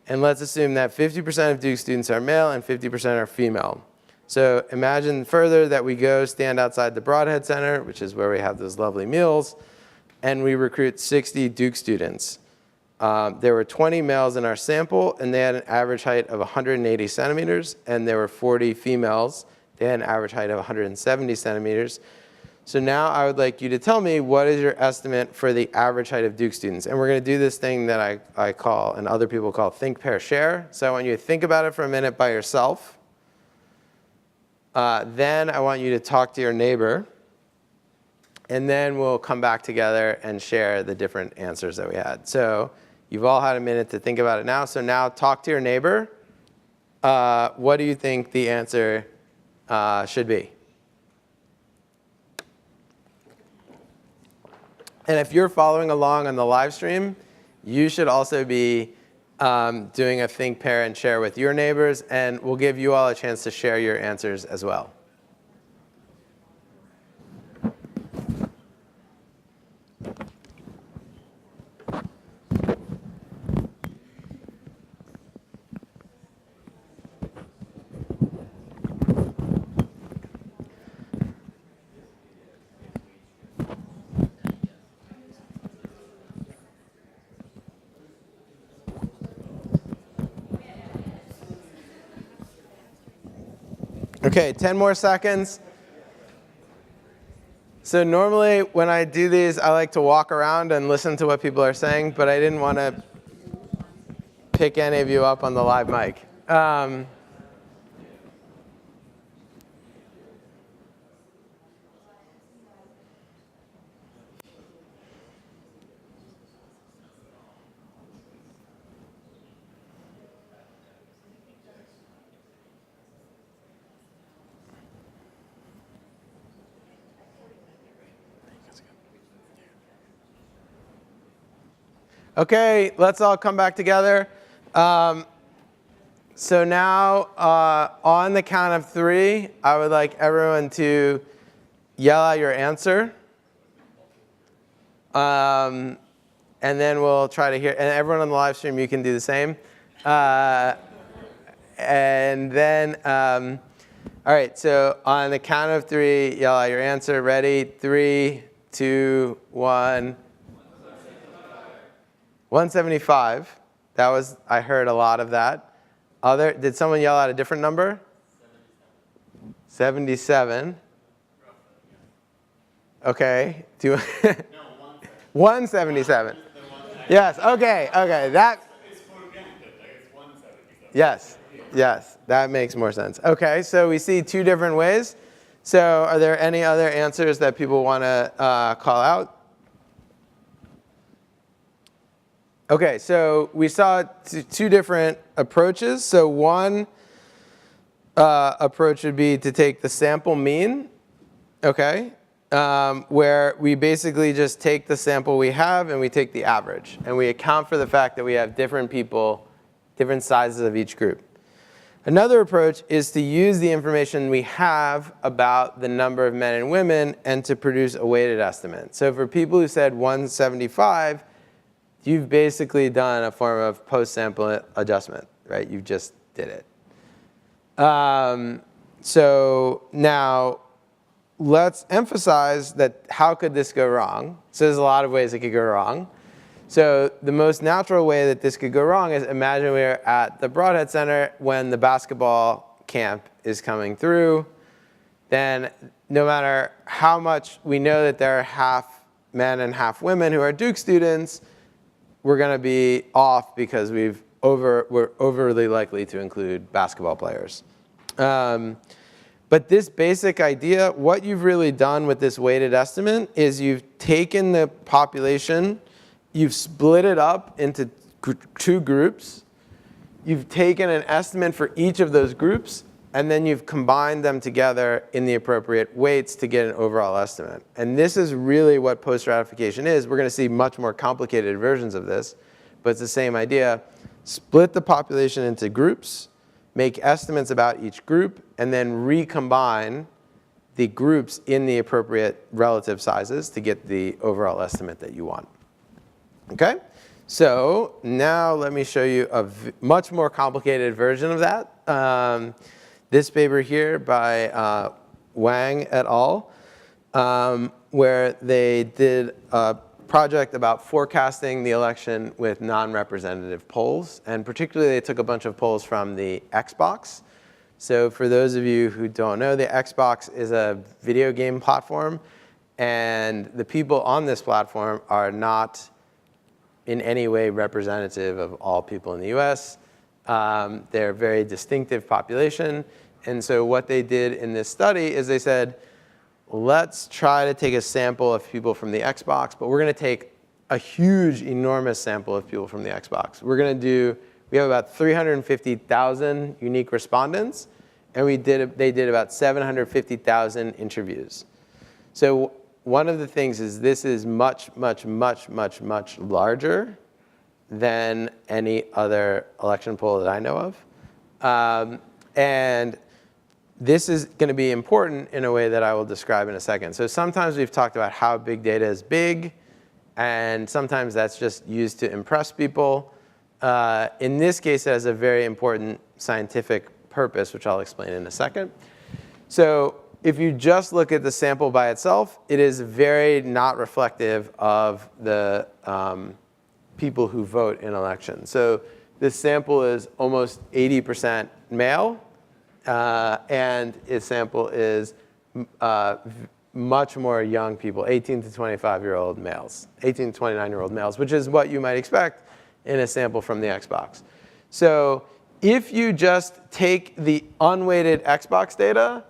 And let's assume that 50% of Duke students are male and 50% are female. So imagine further that we go stand outside the Broadhead Center, which is where we have those lovely meals, and we recruit 60 Duke students. There were 20 males in our sample, and they had an average height of 180 centimeters, and there were 40 females. They had an average height of 170 centimeters. So now I would like you to tell me what is your estimate for the average height of Duke students. And we're going to do this thing that I call, and other people call, think, pair, share. So I want you to think about it for a minute by yourself. Then I want you to talk to your neighbor. And then we'll come back together and share the different answers that we had. So you've all had a minute to think about it now. So now talk to your neighbor. What do you think the answer should be? And if you're following along on the live stream, you should also be doing a think, pair, and share with your neighbors. And we'll give you all a chance to share your answers as well. OK, 10 more seconds. So normally when I do these, I like to walk around and listen to what people are saying, but I didn't want to pick any of you up on the live mic. OK, let's all come back together. So now, on the count of 3, I would like everyone to yell out your answer. And then we'll try to hear, and everyone on the live stream, you can do the same. And then, all right, so on the count of 3, yell out your answer. Ready? 3, 2, 1. 175. That was, I heard a lot of that. Did someone yell out a different number? 77. Okay. 177. Yes. Okay. That. Yes. That makes more sense. Okay. So we see 2 different ways. So are there any other answers that people want to call out? Okay. So we saw 2 different approaches. So one approach would be to take the sample mean. Okay. Where we basically just take the sample we have and we take the average. And we account for the fact that we have different people, different sizes of each group. Another approach is to use the information we have about the number of men and women and to produce a weighted estimate. So for people who said 175, you've basically done a form of post-sample adjustment, right? You just did it. So now, let's emphasize that how could this go wrong? So there's a lot of ways it could go wrong. So the most natural way that this could go wrong is imagine we're at the Broadhead Center when the basketball camp is coming through. Then no matter how much we know that there are half men and half women who are Duke students, we're going to be off because we're overly likely to include basketball players. But this basic idea, what you've really done with this weighted estimate is you've taken the population, you've split it up into 2 groups, you've taken an estimate for each of those groups, and then you've combined them together in the appropriate weights to get an overall estimate. And this is really what post-stratification is. We're going to see much more complicated versions of this, but it's the same idea. Split the population into groups, make estimates about each group, and then recombine the groups in the appropriate relative sizes to get the overall estimate that you want. Okay? So now let me show you a much more complicated version of that. This paper here by Wang et al., where they did a project about forecasting the election with non-representative polls. And particularly, they took a bunch of polls from the Xbox. So for those of you who don't know, the Xbox is a video game platform. And the people on this platform are not in any way representative of all people in the US. They're a very distinctive population. And so what they did in this study is they said, let's try to take a sample of people from the Xbox, but we're going to take a huge, enormous sample of people from the Xbox. We have about 350,000 unique respondents, and they did about 750,000 interviews. So one of the things is this is much, much, much, much, much larger than any other election poll that I know of. And this is going to be important in a way that I will describe in a second. So sometimes we've talked about how big data is big, and sometimes that's just used to impress people. In this case, it has a very important scientific purpose, which I'll explain in a second. So if you just look at the sample by itself, it is very not reflective of the people who vote in elections. So this sample is almost 80% male. And its sample is much more young people, 18 to 25-year-old males, 18 to 29-year-old males, which is what you might expect in a sample from the Xbox. So if you just take the unweighted Xbox data,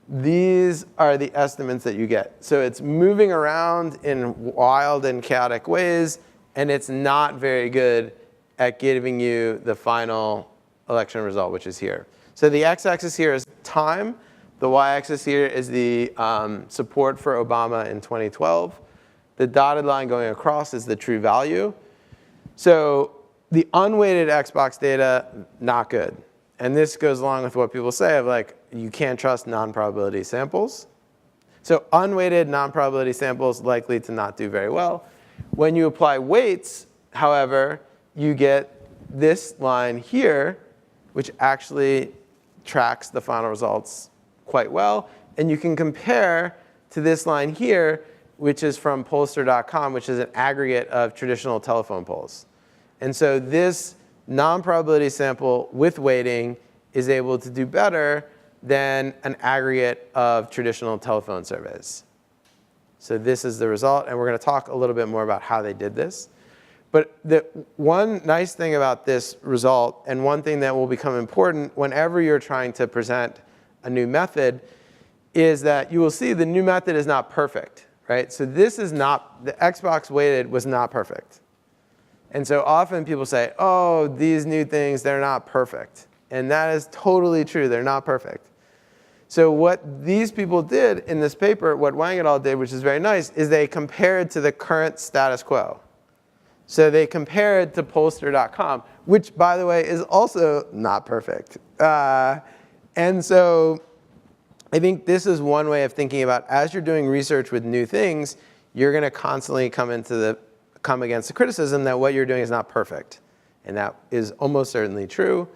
these are the estimates that you get. So it's moving around in wild and chaotic ways, and it's not very good at giving you the final election result, which is here. So the x-axis here is time. The y-axis here is the support for Obama in 2012. The dotted line going across is the true value. So the unweighted Xbox data, not good. And this goes along with what people say of like, you can't trust non-probability samples. So unweighted non-probability samples likely to not do very well. When you apply weights, however, you get this line here, which actually tracks the final results quite well. And you can compare to this line here, which is from pollster.com, which is an aggregate of traditional telephone polls. And so this non-probability sample with weighting is able to do better than an aggregate of traditional telephone surveys. So this is the result, and we're going to talk a little bit more about how they did this. But the one nice thing about this result, and one thing that will become important whenever you're trying to present a new method, is that you will see the new method is not perfect, right? So this is not, the Xbox weighted was not perfect. And so often people say, oh, these new things, they're not perfect. And that is totally true, they're not perfect. So what these people did in this paper, what Wang et al. Did, which is very nice, is they compared to the current status quo. So they compared to pollster.com, which, by the way, is also not perfect. And so I think this is one way of thinking about, as you're doing research with new things, you're going to constantly come against the criticism that what you're doing is not perfect. And that is almost certainly true.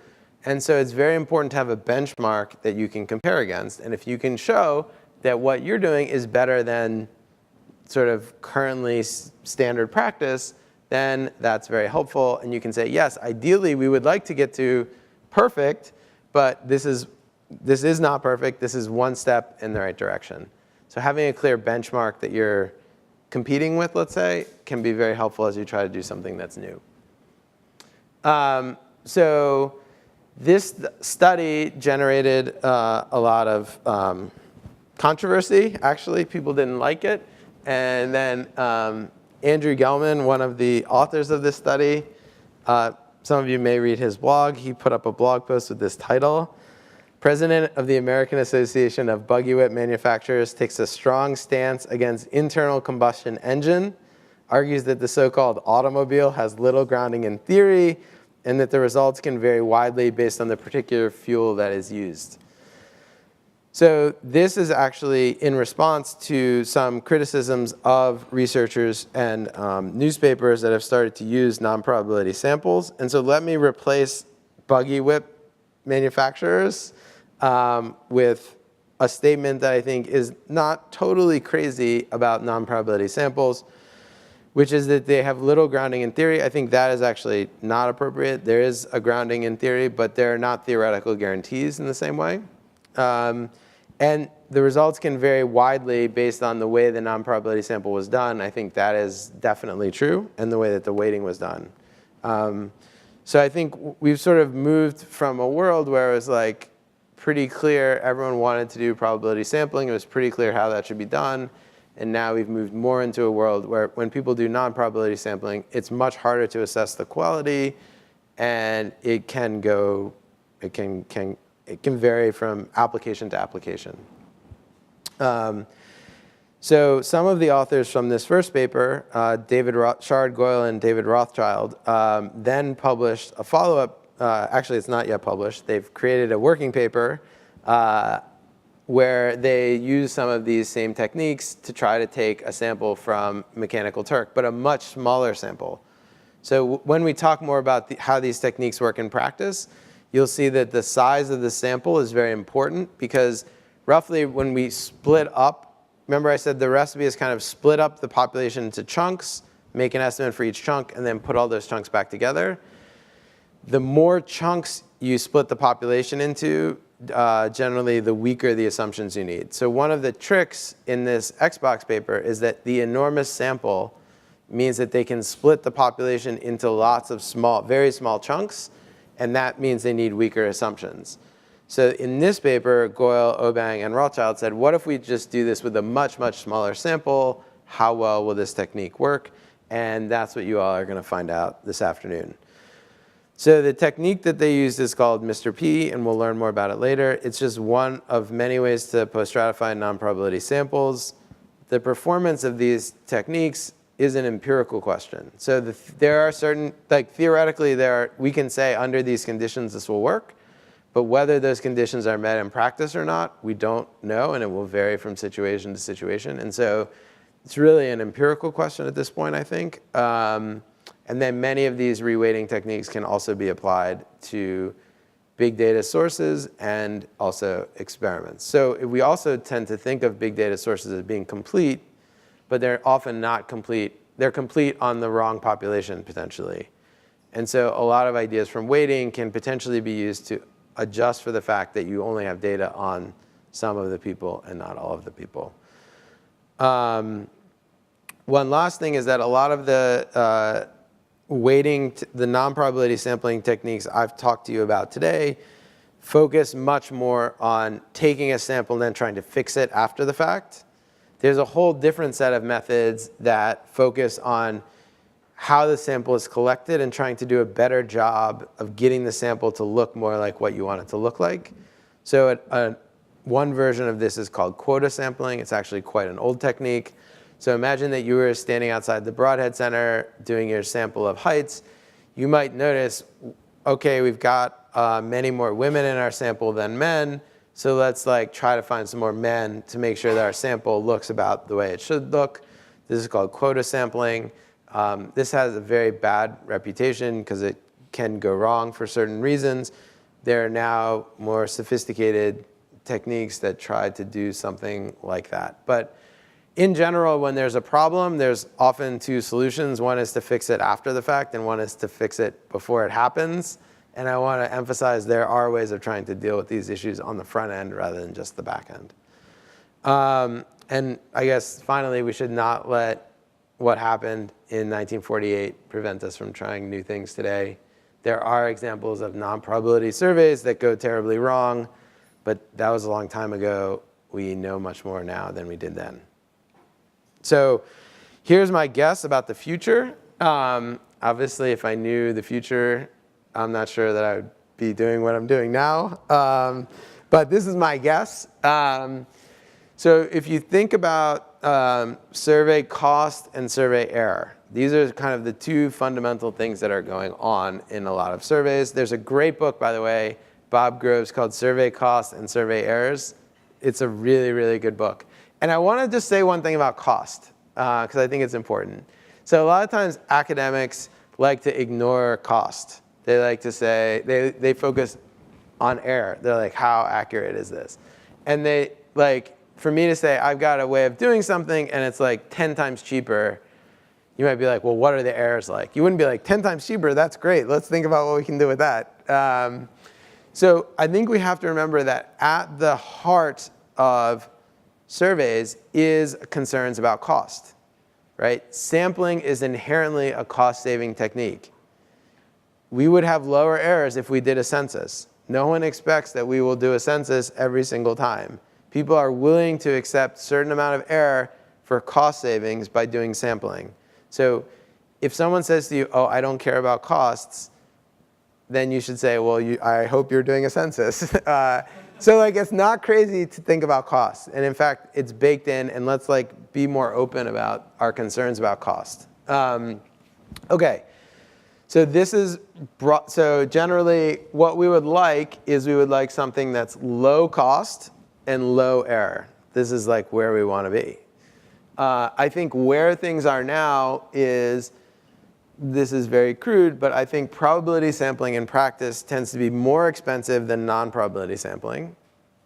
And so it's very important to have a benchmark that you can compare against. And if you can show that what you're doing is better than sort of currently standard practice, then that's very helpful. And you can say, yes, ideally we would like to get to perfect, but this is not perfect. This is one step in the right direction. So having a clear benchmark that you're competing with, let's say, can be very helpful as you try to do something that's new. So this study generated a lot of controversy. Actually, people didn't like it. And then Andrew Gelman, one of the authors of this study, some of you may read his blog. He put up a blog post with this title: President of the American Association of Buggy Whip Manufacturers takes a strong stance against internal combustion engine, argues that the so-called automobile has little grounding in theory, and that the results can vary widely based on the particular fuel that is used. So this is actually in response to some criticisms of researchers and newspapers that have started to use non-probability samples. And so let me replace Buggy Whip manufacturers with a statement that I think is not totally crazy about non-probability samples, which is that they have little grounding in theory. I think that is actually not appropriate. There is a grounding in theory, but there are not theoretical guarantees in the same way. And the results can vary widely based on the way the non-probability sample was done. I think that is definitely true, and the way that the weighting was done. So I think we've sort of moved from a world where it was like pretty clear, everyone wanted to do probability sampling, it was pretty clear how that should be done. And now we've moved more into a world where when people do non-probability sampling, it's much harder to assess the quality, and it can vary from application to application. So some of the authors from this first paper, Shard Goyle and David Rothschild, then published a follow-up. Actually, it's not yet published. They've created a working paper where they use some of these same techniques to try to take a sample from Mechanical Turk, but a much smaller sample. So when we talk more about how these techniques work in practice, you'll see that the size of the sample is very important, because roughly when we split up, remember I said the recipe is kind of split up the population into chunks, make an estimate for each chunk, and then put all those chunks back together. The more chunks you split the population into, generally the weaker the assumptions you need. So one of the tricks in this Xbox paper is that the enormous sample means that they can split the population into lots of small, very small chunks, and that means they need weaker assumptions. So in this paper, Goyle, Obang, and Rothschild said, what if we just do this with a much, much smaller sample? How well will this technique work? And that's what you all are going to find out this afternoon. So the technique that they used is called Mr. P, and we'll learn more about it later. It's just one of many ways to post-stratify non-probability samples. The performance of these techniques is an empirical question. So there are certain, like theoretically, we can say under these conditions this will work, but whether those conditions are met in practice or not, we don't know, and it will vary from situation to situation. And so It's really an empirical question at this point, I think. And then many of these reweighting techniques can also be applied to big data sources and also experiments. So we also tend to think of big data sources as being complete, but they're often not complete. They're complete on the wrong population, potentially. And so a lot of ideas from weighting can potentially be used to adjust for the fact that you only have data on some of the people and not all of the people. One last thing is that a lot of the weighting, the non-probability sampling techniques I've talked to you about today focus much more on taking a sample and then trying to fix it after the fact. There's a whole different set of methods that focus on how the sample is collected and trying to do a better job of getting the sample to look more like what you want it to look like. So one version of this is called quota sampling. It's actually quite an old technique. So imagine that you were standing outside the Broadhead Center doing your sample of heights. You might notice, okay, we've got many more women in our sample than men. So let's try to find some more men to make sure that our sample looks about the way it should look. This is called quota sampling. This has a very bad reputation because it can go wrong for certain reasons. There are now more sophisticated techniques that try to do something like that. But in general, when there's a problem, there's often two solutions. One is to fix it after the fact, and one is to fix it before it happens. And I want to emphasize there are ways of trying to deal with these issues on the front end rather than just the back end. And I guess finally, we should not let what happened in 1948 prevent us from trying new things today. There are examples of non-probability surveys that go terribly wrong, but that was a long time ago. We know much more now than we did then. So here's my guess about the future. Obviously, if I knew the future, I'm not sure that I would be doing what I'm doing now. But this is my guess. So if you think about survey cost and survey error, these are kind of the two fundamental things that are going on in a lot of surveys. There's a great book, by the way, Bob Grove's, called Survey Cost and Survey Errors. It's a really, really good book. And I want to just say one thing about cost, because I think it's important. So a lot of times academics like to ignore cost. They like to say, they focus on error. They're like, how accurate is this? And they, for me to say, I've got a way of doing something and it's 10 times cheaper, you might be like, well, what are the errors like? You wouldn't be like, 10 times cheaper, that's great. Let's think about what we can do with that. So I think we have to remember that at the heart of surveys is concerns about cost, right? Sampling is inherently a cost-saving technique. We would have lower errors if we did a census. No one expects that we will do a census every single time. People are willing to accept a certain amount of error for cost savings by doing sampling. So if someone says to you, oh, I don't care about costs, then you should say, well, I hope you're doing a census. So it's not crazy to think about costs. And in fact, it's baked in, and let's be more open about our concerns about cost. Okay, so this is, so generally what we would like is we would like something that's low cost and low error. This is where we want to be. I think where things are now is, this is very crude, but I think probability sampling in practice tends to be more expensive than non-probability sampling.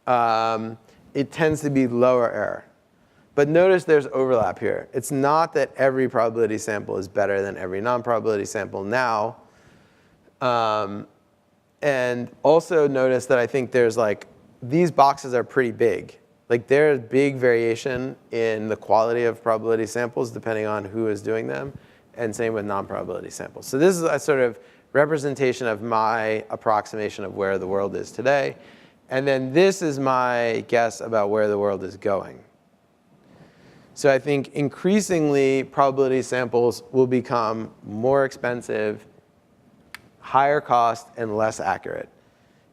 It tends to be lower error. But notice there's overlap here. It's not that every probability sample is better than every non-probability sample now. And also notice that I think there's these boxes are pretty big. There's big variation in the quality of probability samples depending on who is doing them. And same with non-probability samples. So this is a sort of representation of my approximation of where the world is today. And then this is my guess about where the world is going. So I think increasingly probability samples will become more expensive, higher cost, and less accurate.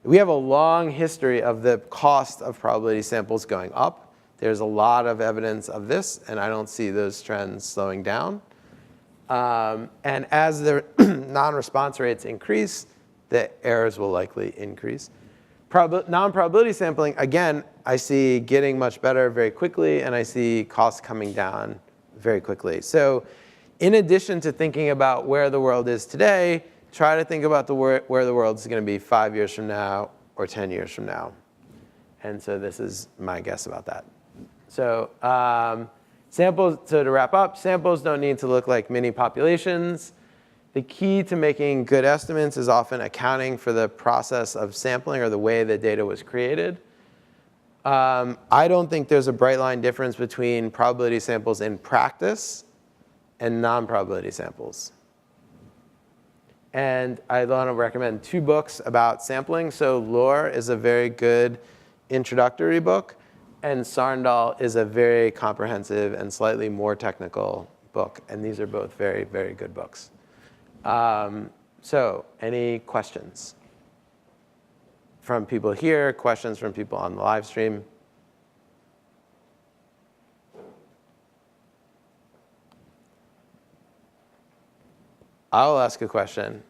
We have a long history of the cost of probability samples going up. There's a lot of evidence of this, and I don't see those trends slowing down. And as the non-response rates increase, the errors will likely increase. Non-probability sampling, again, I see getting much better very quickly, and I see costs coming down very quickly. So in addition to thinking about where the world is today, try to think about where the world is going to be 5 years from now or 10 years from now. And so this is my guess about that. So samples, so to wrap up, samples don't need to look like mini populations. The key to making good estimates is often accounting for the process of sampling or the way the data was created. I don't think there's a bright line difference between probability samples in practice and non-probability samples. And I want to recommend 2 books about sampling. So Lore is a very good introductory book, and Sarndal is a very comprehensive and slightly more technical book. And these are both very, very good books. So any questions from people here, questions from people on the live stream? I'll ask a question.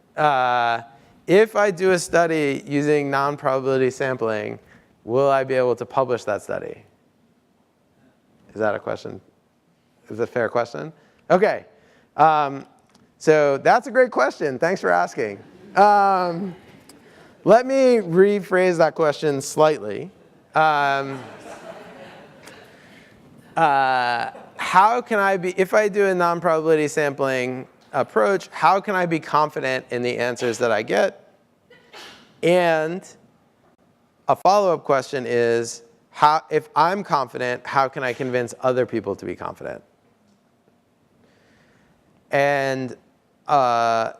If I do a study using non-probability sampling, will I be able to publish that study? Is that a question? Is that a fair question? OK. So that's a great question. Thanks for asking. Let me rephrase that question slightly. How can I be, if I do a non-probability sampling approach, how can I be confident in the answers that I get? And a follow-up question is, if I'm confident, how can I convince other people to be confident? And now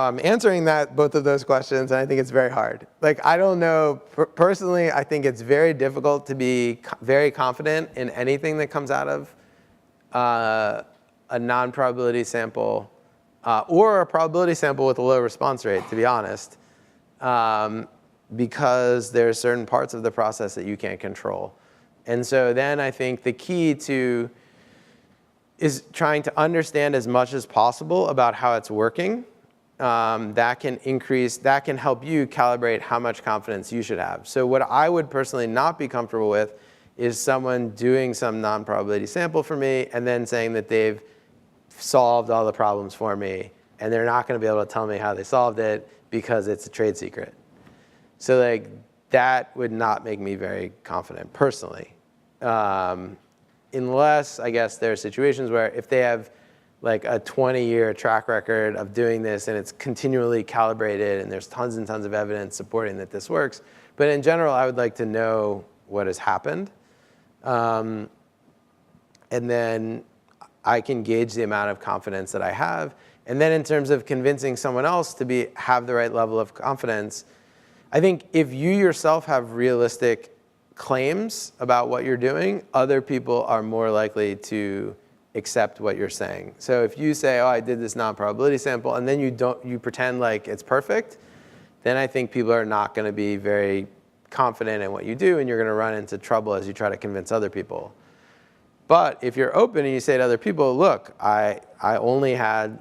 I'm answering both of those questions, and I think it's very hard. Like, I don't know. Personally, I think it's very difficult to be very confident in anything that comes out of a non-probability sample or a probability sample with a low response rate, to be honest, because there are certain parts of the process that you can't control. And so then I think the key is trying to understand as much as possible about how it's working. That can help you calibrate how much confidence you should have. So what I would personally not be comfortable with is someone doing some non-probability sample for me and then saying that they've solved all the problems for me, and they're not going to be able to tell me how they solved it because it's a trade secret. So like, that would not make me very confident personally. Unless, I guess, there are situations where if they have like a 20-year track record of doing this and it's continually calibrated and there's tons and tons of evidence supporting that this works. But in general, I would like to know what has happened. And then I can gauge the amount of confidence that I have. And then in terms of convincing someone else to have the right level of confidence, I think if you yourself have realistic claims about what you're doing, other people are more likely to accept what you're saying. So if you say, oh, I did this non-probability sample, and then you pretend like it's perfect, then I think people are not going to be very confident in what you do, and you're going to run into trouble as you try to convince other people. But if you're open and you say to other people, look, I only had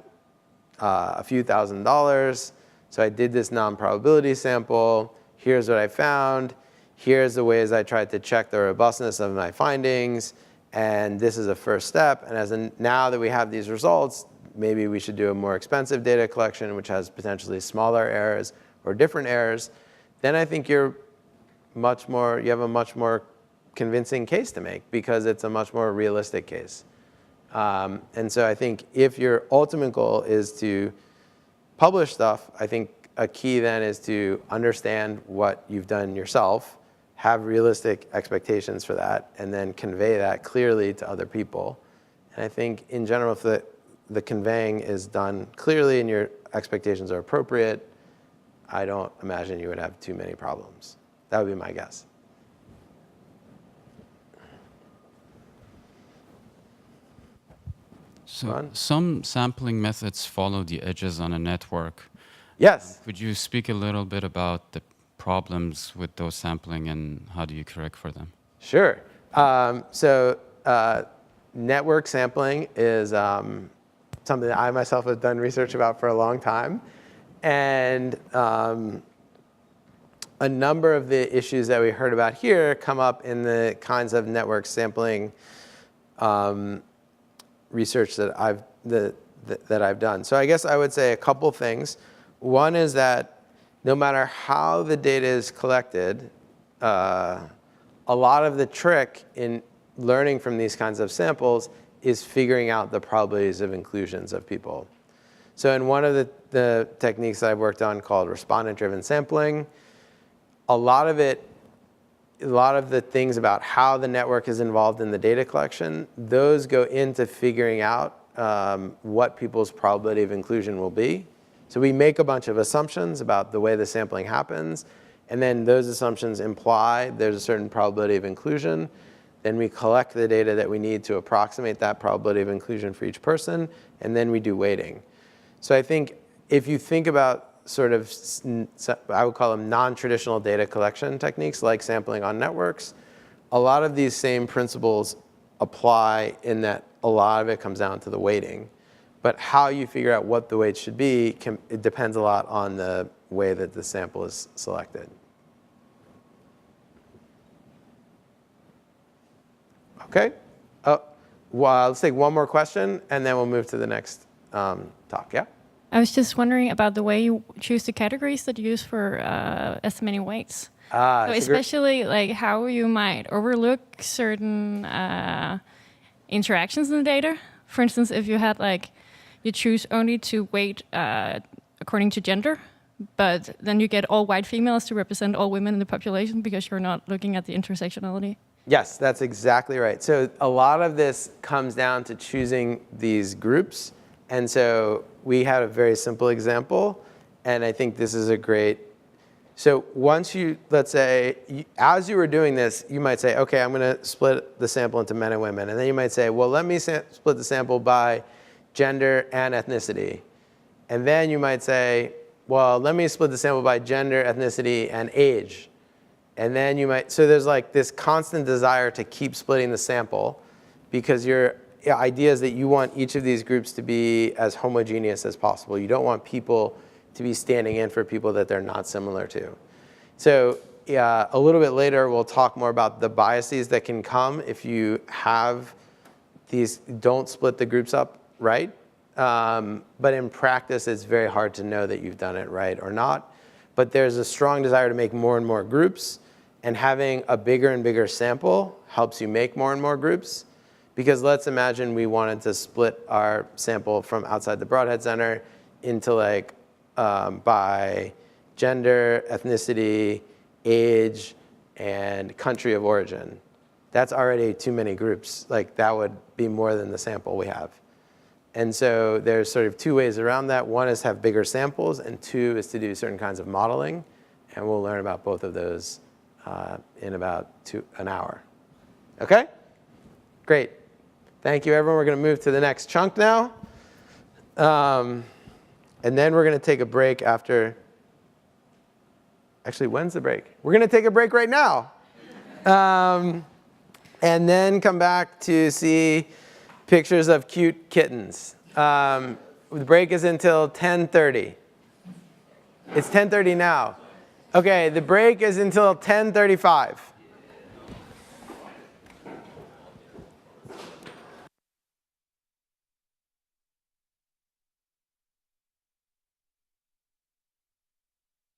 a few $1,000s, so I did this non-probability sample. Here's what I found. Here's the ways I tried to check the robustness of my findings. And this is a first step. And now that we have these results, maybe we should do a more expensive data collection, which has potentially smaller errors or different errors. Then I think you have a much more convincing case to make, because it's a much more realistic case. And so I think if your ultimate goal is to publish stuff, I think a key then is to understand what you've done yourself, have realistic expectations for that, and then convey that clearly to other people. And I think in general, if the conveying is done clearly and your expectations are appropriate, I don't imagine you would have too many problems. That would be my guess.
So some sampling methods follow the edges on a network.
Yes.
Could you speak a little bit about the problems with those sampling and how do you correct for them?
Sure. Network sampling is something that I myself have done research about for a long time. And a number of the issues that we heard about here come up in the kinds of network sampling research that I've done. So I guess I would say a couple things. One is that no matter how the data is collected, a lot of the trick in learning from these kinds of samples is figuring out the probabilities of inclusions of people. So in one of the techniques that I've worked on called respondent-driven sampling, a lot of the things about how the network is involved in the data collection, those go into figuring out what people's probability of inclusion will be. So we make a bunch of assumptions about the way the sampling happens, and then those assumptions imply there's a certain probability of inclusion. Then we collect the data that we need to approximate that probability of inclusion for each person, and then we do weighting. So I think if you think about sort of, I would call them non-traditional data collection techniques like sampling on networks, a lot of these same principles apply in that a lot of it comes down to the weighting. But how you figure out what the weight should be, it depends a lot on the way that the sample is selected. Okay. Well, let's take one more question, and then we'll move to the next talk. Yeah?
I was just wondering about the way you choose the categories that you use for estimating weights. So especially like how you might overlook certain interactions in the data. For instance, if you had like, you choose only to weight according to gender, but then you get all white females to represent all women in the population because you're not looking at the intersectionality.
Yes, that's exactly right. So a lot of this comes down to choosing these groups. And so we had a very simple example, and I think this is a great, so once you, let's say, as you were doing this, you might say, okay, I'm going to split the sample into men and women. And then you might say, well, let me split the sample by gender and ethnicity. And then you might say, well, let me split the sample by gender, ethnicity, and age. And then you might, so there's like this constant desire to keep splitting the sample because your idea is that you want each of these groups to be as homogeneous as possible. You don't want people to be standing in for people that they're not similar to. So yeah, a little bit later, we'll talk more about the biases that can come if you have these, don't split the groups up right. But in practice, it's very hard to know that you've done it right or not. But there's a strong desire to make more and more groups. And having a bigger and bigger sample helps you make more and more groups. Because let's imagine we wanted to split our sample from outside the Broadhead Center into like by gender, ethnicity, age, and country of origin. That's already too many groups. Like that would be more than the sample we have. And so there's sort of two ways around that. One is have bigger samples, and two is to do certain kinds of modeling. And we'll learn about both of those in about an hour. Okay? Great. Thank you, everyone. We're going to move to the next chunk now. And then we're going to take a break after. Actually, when's the break? We're going to take a break right now. And then come back to see pictures of cute kittens. The break is until 10:30. It's 10:30 now. Okay, the break is until 10:35.